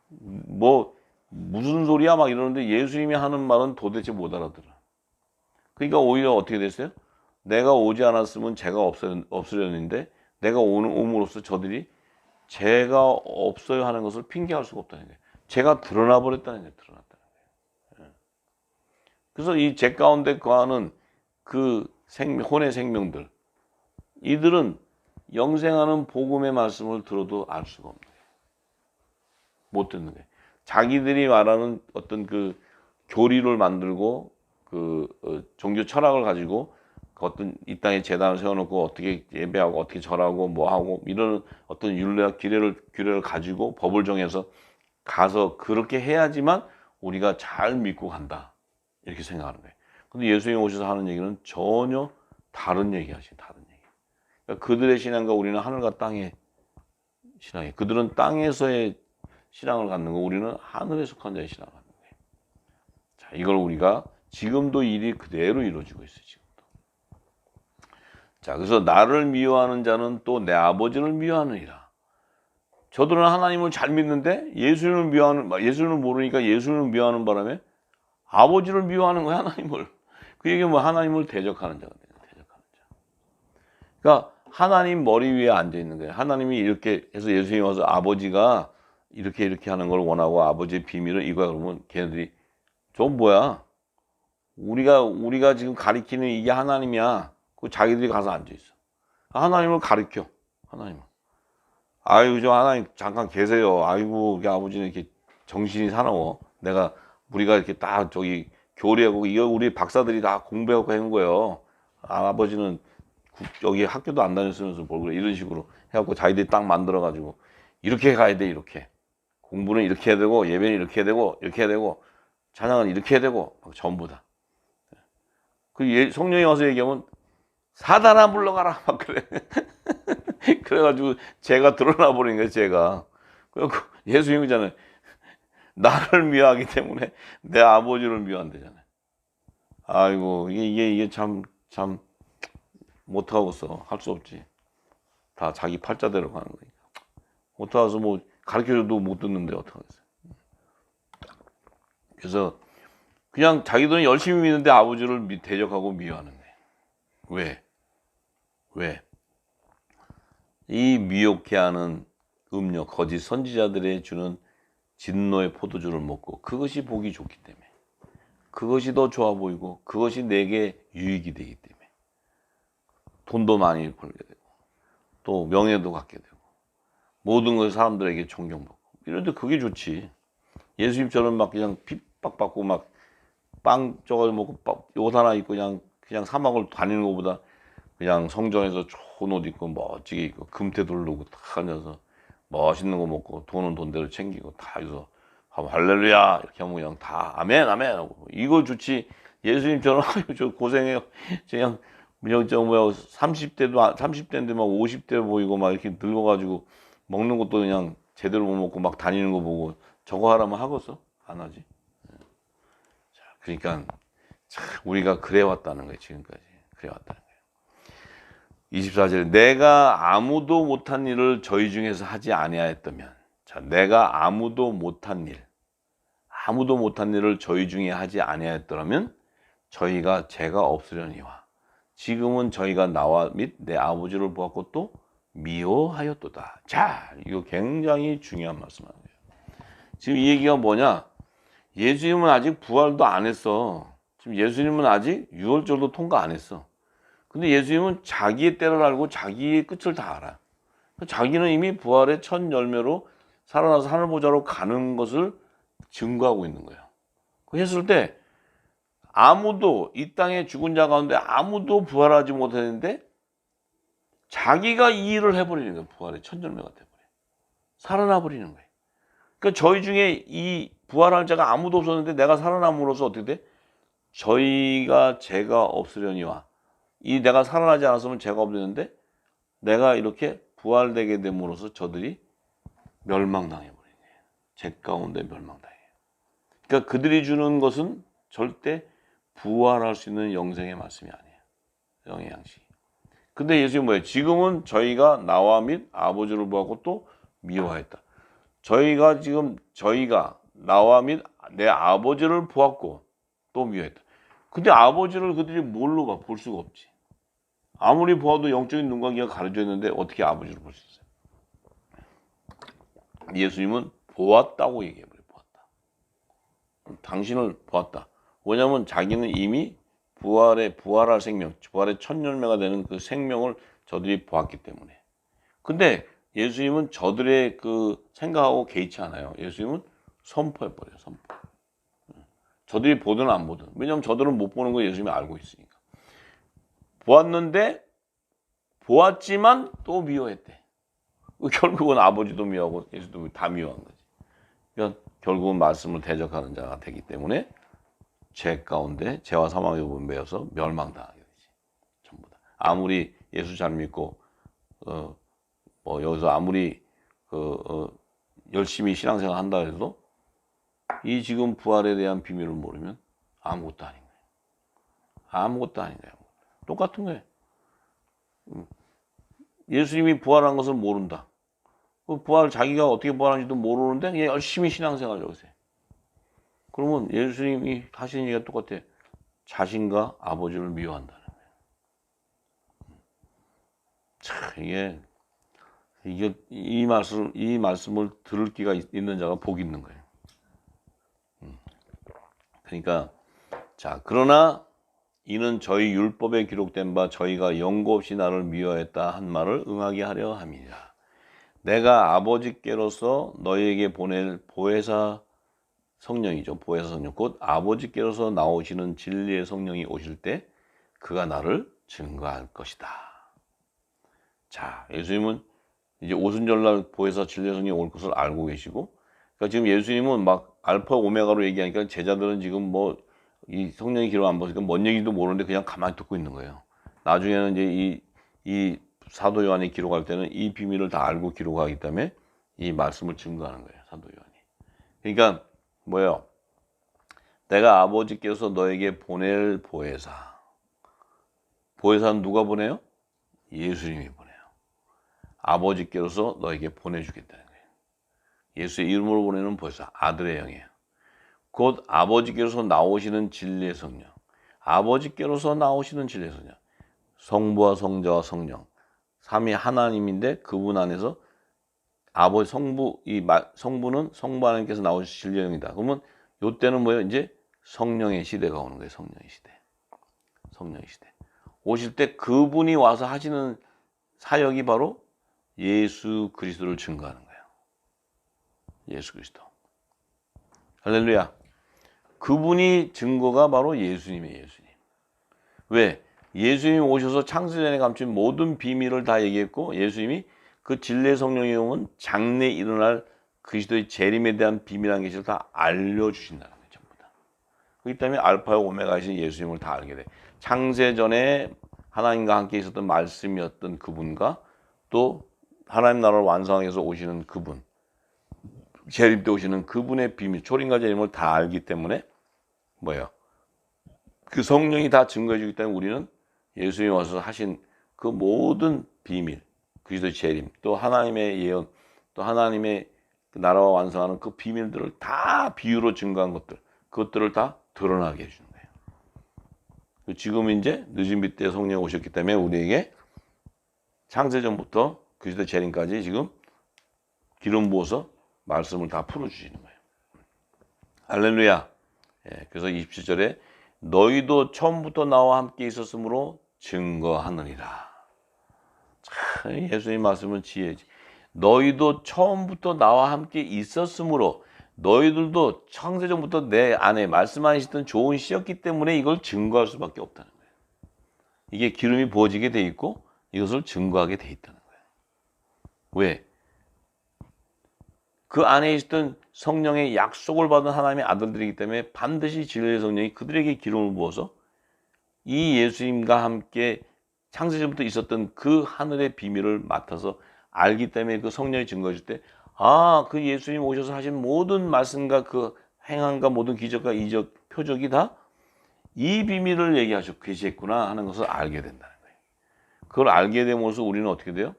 뭐 무슨 소리야 막 이러는데 예수님이 하는 말은 도대체 못 알아들어. 그러니까 오히려 어떻게 됐어요? 내가 오지 않았으면 죄가 없으려는데 내가 옴으로써 저들이 죄가 없어요 하는 것을 핑계할 수가 없다는 거예요. 죄가 드러나 버렸다는 거예요. 드러났다는 거예요. 그래서 이 죄 가운데 거하는 그 혼의 생명들, 이들은 영생하는 복음의 말씀을 들어도 알 수가 없는 거예요. 못 듣는 거예요. 자기들이 말하는 어떤 그 교리를 만들고 종교 철학을 가지고 어떤 이 땅에 제단을 세워놓고 어떻게 예배하고 어떻게 절하고 뭐 하고 이런 어떤 율례와 규례를 가지고 법을 정해서 가서 그렇게 해야지만 우리가 잘 믿고 간다, 이렇게 생각하는 거예요. 근데 예수님이 오셔서 하는 얘기는 전혀 다른 얘기 하시죠. 다른 얘기. 그러니까 그들의 신앙과 우리는 하늘과 땅의 신앙이에요. 그들은 땅에서의 신앙을 갖는 거, 우리는 하늘에 속한 자의 신앙을 갖는 거예요. 자, 이걸 우리가 지금도 일이 그대로 이루어지고 있어요. 지금도. 자, 그래서 나를 미워하는 자는 또 내 아버지를 미워하느니라. 저들은 하나님을 잘 믿는데 예수님을 모르니까 예수님을 미워하는 바람에 아버지를 미워하는 거야, 하나님을. 그 얘기는 뭐 하나님을 대적하는 자가 돼요. 대적하는 자. 그러니까 하나님 머리 위에 앉아 있는 거예요. 하나님이 이렇게 해서 예수님이 와서 아버지가 이렇게 하는 걸 원하고 아버지의 비밀은 이거야. 그러면 걔네들이 저 뭐야? 우리가 지금 가리키는 이게 하나님이야. 그 자기들이 가서 앉아 있어. 하나님을 가리켜. 하나님을. 아이고 저 하나님 잠깐 계세요. 아이고 우리 아버지는 이렇게 정신이 사나워. 우리가 이렇게 다 저기 교리하고 이거 우리 박사들이 다 공부하고 하는 거예요. 아버지는 여기 학교도 안 다녔으면서 뭘 그래, 이런 식으로 해갖고 자기들이 딱 만들어가지고 이렇게 가야 돼. 이렇게 공부는 이렇게 해야 되고 예배는 이렇게 해야 되고 이렇게 해야 되고 찬양은 이렇게 해야 되고 전부 다. 그 성령이 와서 얘기하면 사단아 물러가라 막 그래. 그래가지고 죄가 드러나 버린 거예요. 죄가. 그래갖고 예수님이잖아요. 나를 미워하기 때문에 내 아버지를 미워한대잖아요. 아이고 이게 참 못하겠어. 할 수 없지. 다 자기 팔자대로 가는 거니까. 어떡하서 뭐 가르쳐줘도 못 듣는데 어떡하겠어요. 그래서 그냥 자기들은 열심히 믿는데 아버지를 대적하고 미워하는 거예요. 왜? 왜? 이 미혹해 하는 음료, 거짓 선지자들의 주는 진노의 포도주를 먹고 그것이 보기 좋기 때문에, 그것이 더 좋아 보이고 그것이 내게 유익이 되기 때문에 돈도 많이 벌게 되고 또 명예도 갖게 되고 모든 것을 사람들에게 존경받고 이런데 그게 좋지. 예수님처럼 막 그냥 핍박받고 막 빵 저거 먹고 옷 하나 입고 그냥 사막을 다니는 것보다 그냥 성전에서 좋은 옷 입고 멋지게 입고 금태 두르고 탁 앉아서 멋있는 거 먹고 돈은 돈대로 챙기고 다 해서 할렐루야 이렇게 하면 그냥 다 아멘 아멘 하고 이거 좋지. 예수님처럼 아유 저 고생해요 그냥 저 뭐야 30대인데 막 50대 보이고 막 이렇게 늙어가지고 먹는 것도 그냥 제대로 못 먹고 막 다니는 거 보고 저거 하라면 하겠어? 안 하지. 자, 그러니까 참 우리가 그래왔다는 거예요. 지금까지 그래왔다는 거예요. 24절에 내가 아무도 못한 일을 저희 중에서 하지 아니하였다면, 자, 내가 아무도 못한 일을 저희 중에 하지 아니하였더라면 저희가 죄가 없으려니와 지금은 저희가 나와 및 내 아버지를 보았고 또 미워하였도다. 자, 이거 굉장히 중요한 말씀이에요. 지금 이 얘기가 뭐냐? 예수님은 아직 부활도 안 했어. 지금 예수님은 아직 유월절도 통과 안 했어. 근데 예수님은 자기의 때를 알고 자기의 끝을 다 알아. 자기는 이미 부활의 첫 열매로 살아나서 하늘보좌로 가는 것을 증거하고 있는 거예요. 그 했을 때 아무도 이 땅에 죽은 자 가운데 아무도 부활하지 못했는데 자기가 이 일을 해버리는 거예요. 부활의 첫 열매가 돼버려. 살아나 버리는 거예요. 그러니까 저희 중에 이 부활할 자가 아무도 없었는데 내가 살아남으로써 어떻게 돼? 저희가 죄가 없으려니와 이 내가 살아나지 않았으면 죄가 없었는데 내가 이렇게 부활되게 됨으로써 저들이 멸망당해 버린 거예요. 죄 가운데 멸망당해요. 그러니까 그들이 주는 것은 절대 부활할 수 있는 영생의 말씀이 아니에요. 영의 양식. 근데 예수님이 뭐예요? 지금은 저희가 나와 및 아버지를 보았고 또 미워했다. 저희가 나와 및 내 아버지를 보았고 또 미워했다. 근데 아버지를 그들이 뭘로 봐? 볼 수가 없지. 아무리 보아도 영적인 눈과 귀가 가려져 있는데 어떻게 아버지를 볼 수 있어요? 예수님은 보았다고 얘기해버려요. 보았다. 당신을 보았다. 왜냐하면 자기는 이미 부활할 생명, 부활의 첫 열매가 되는 그 생명을 저들이 보았기 때문에. 근데 예수님은 저들의 그 생각하고 개의치 않아요. 예수님은 선포해버려요. 선포. 저들이 보든 안 보든. 왜냐하면 저들은 못 보는 거 예수님이 알고 있으니까. 보았지만 또 미워했대. 결국은 아버지도 미워하고 예수도 다 미워한 거지. 그러니까 결국은 말씀을 대적하는 자가 되기 때문에 죄 가운데 죄와 사망의 분배여서 멸망당하게 되지. 전부 다. 아무리 예수 잘 믿고 뭐 여기서 아무리 열심히 신앙생활 한다 해도 이 지금 부활에 대한 비밀을 모르면 아무것도 아닌 거예요. 아무것도 아닌 거예요. 똑같은 거예요. 예수님이 부활한 것을 모른다. 그 자기가 어떻게 부활한지도 모르는데 그냥 열심히 신앙생활을 여기세요. 그러면 예수님이 하시는 얘기가 똑같아. 자신과 아버지를 미워한다는 거예요. 참 이게 이 말씀을 들을 기가 있는 자가 복이 있는 거예요. 그러니까 자 그러나 이는 저희 율법에 기록된 바 저희가 연고 없이 나를 미워했다 한 말을 응하게 하려 함이니라. 내가 아버지께로서 너희에게 보낼 보혜사 성령이죠. 보혜사 성령 곧 아버지께로서 나오시는 진리의 성령이 오실 때 그가 나를 증거할 것이다. 자, 예수님은 이제 오순절날 보혜사 진리의 성령이 올 것을 알고 계시고, 그러니까 지금 예수님은 막 알파 오메가로 얘기하니까 제자들은 지금 뭐 이 성령의 기록 안 보니까 뭔 얘기도 모르는데 그냥 가만히 듣고 있는 거예요. 나중에는 이제 이 사도 요한이 기록할 때는 이 비밀을 다 알고 기록하기 때문에 이 말씀을 증거하는 거예요. 사도 요한이. 그러니까 뭐예요? 내가 아버지께서 너에게 보낼 보혜사. 보혜사는 누가 보내요? 예수님이 보내요. 아버지께로서 너에게 보내주겠다는 거예요. 예수의 이름으로 보내는 벌써 아들의 영이에요. 곧 아버지께로서 나오시는 진리의 성령. 아버지께로서 나오시는 진리의 성령. 성부와 성자와 성령. 삼위 하나님인데 그분 안에서 아버지 성부는 성부 하나님께서 나오신 진리의 영이다. 그러면 요때는 뭐예요? 이제 성령의 시대가 오는 거예요. 성령의 시대. 성령의 시대. 오실 때 그분이 와서 하시는 사역이 바로 예수 그리스도를 증거하는 거예요. 예수 그리스도. 할렐루야. 그분이 증거가 바로 예수님이에요. 예수님. 왜? 예수님이 오셔서 창세전에 감춘 모든 비밀을 다 얘기했고 예수님이 그 진리의 성령이 오면 장래에 일어날 그리스도의 재림에 대한 비밀한 것을 다 알려주신다는 거예요. 전부 다. 그렇기 때문에 알파와 오메가이신 예수님을 다 알게 돼. 창세전에 하나님과 함께 있었던 말씀이었던 그분과 또 하나님 나라를 완성하기 위해서 오시는 그분, 재림 때 오시는 그분의 비밀, 초림과 재림을 다 알기 때문에 뭐예요? 그 성령이 다 증거해 주기 때문에 우리는 예수님이 와서 하신 그 모든 비밀, 그리스도의 재림, 또 하나님의 예언, 또 하나님의 나라와 완성하는 그 비밀들을 다 비유로 증거한 것들, 그것들을 다 드러나게 해주는 거예요. 지금 이제 늦은 빛 때 성령이 오셨기 때문에 우리에게 창세전부터 그리스도의 재림까지 지금 기름 부어서 말씀을 다 풀어주시는 거예요. 할렐루야. 예, 그래서 27절에 너희도 처음부터 나와 함께 있었으므로 증거하느니라. 참, 예수님 말씀은 지혜지. 너희도 처음부터 나와 함께 있었으므로 너희들도 창세전부터 내 안에 말씀하시던 좋은 씨였기 때문에 이걸 증거할 수밖에 없다는 거예요. 이게 기름이 부어지게 돼 있고 이것을 증거하게 돼 있다는 거예요. 왜? 그 안에 있었던 성령의 약속을 받은 하나님의 아들들이기 때문에 반드시 진리의 성령이 그들에게 기름을 부어서 이 예수님과 함께 창세전부터 있었던 그 하늘의 비밀을 맡아서 알기 때문에 그 성령이 증거해 줄 때 그 예수님 오셔서 하신 모든 말씀과 그 행함과 모든 기적과 이적, 표적이 다 이 비밀을 얘기하셨고 계시했구나 하는 것을 알게 된다는 거예요. 그걸 알게 됨으로써 우리는 어떻게 돼요?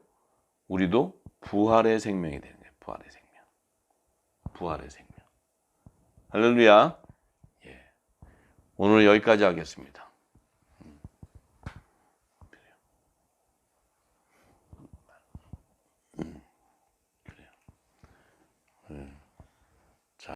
우리도 부활의 생명이 되는 거예요. 부활의 생명. 부활의 생명. 할렐루야. 예. 오늘 여기까지 하겠습니다.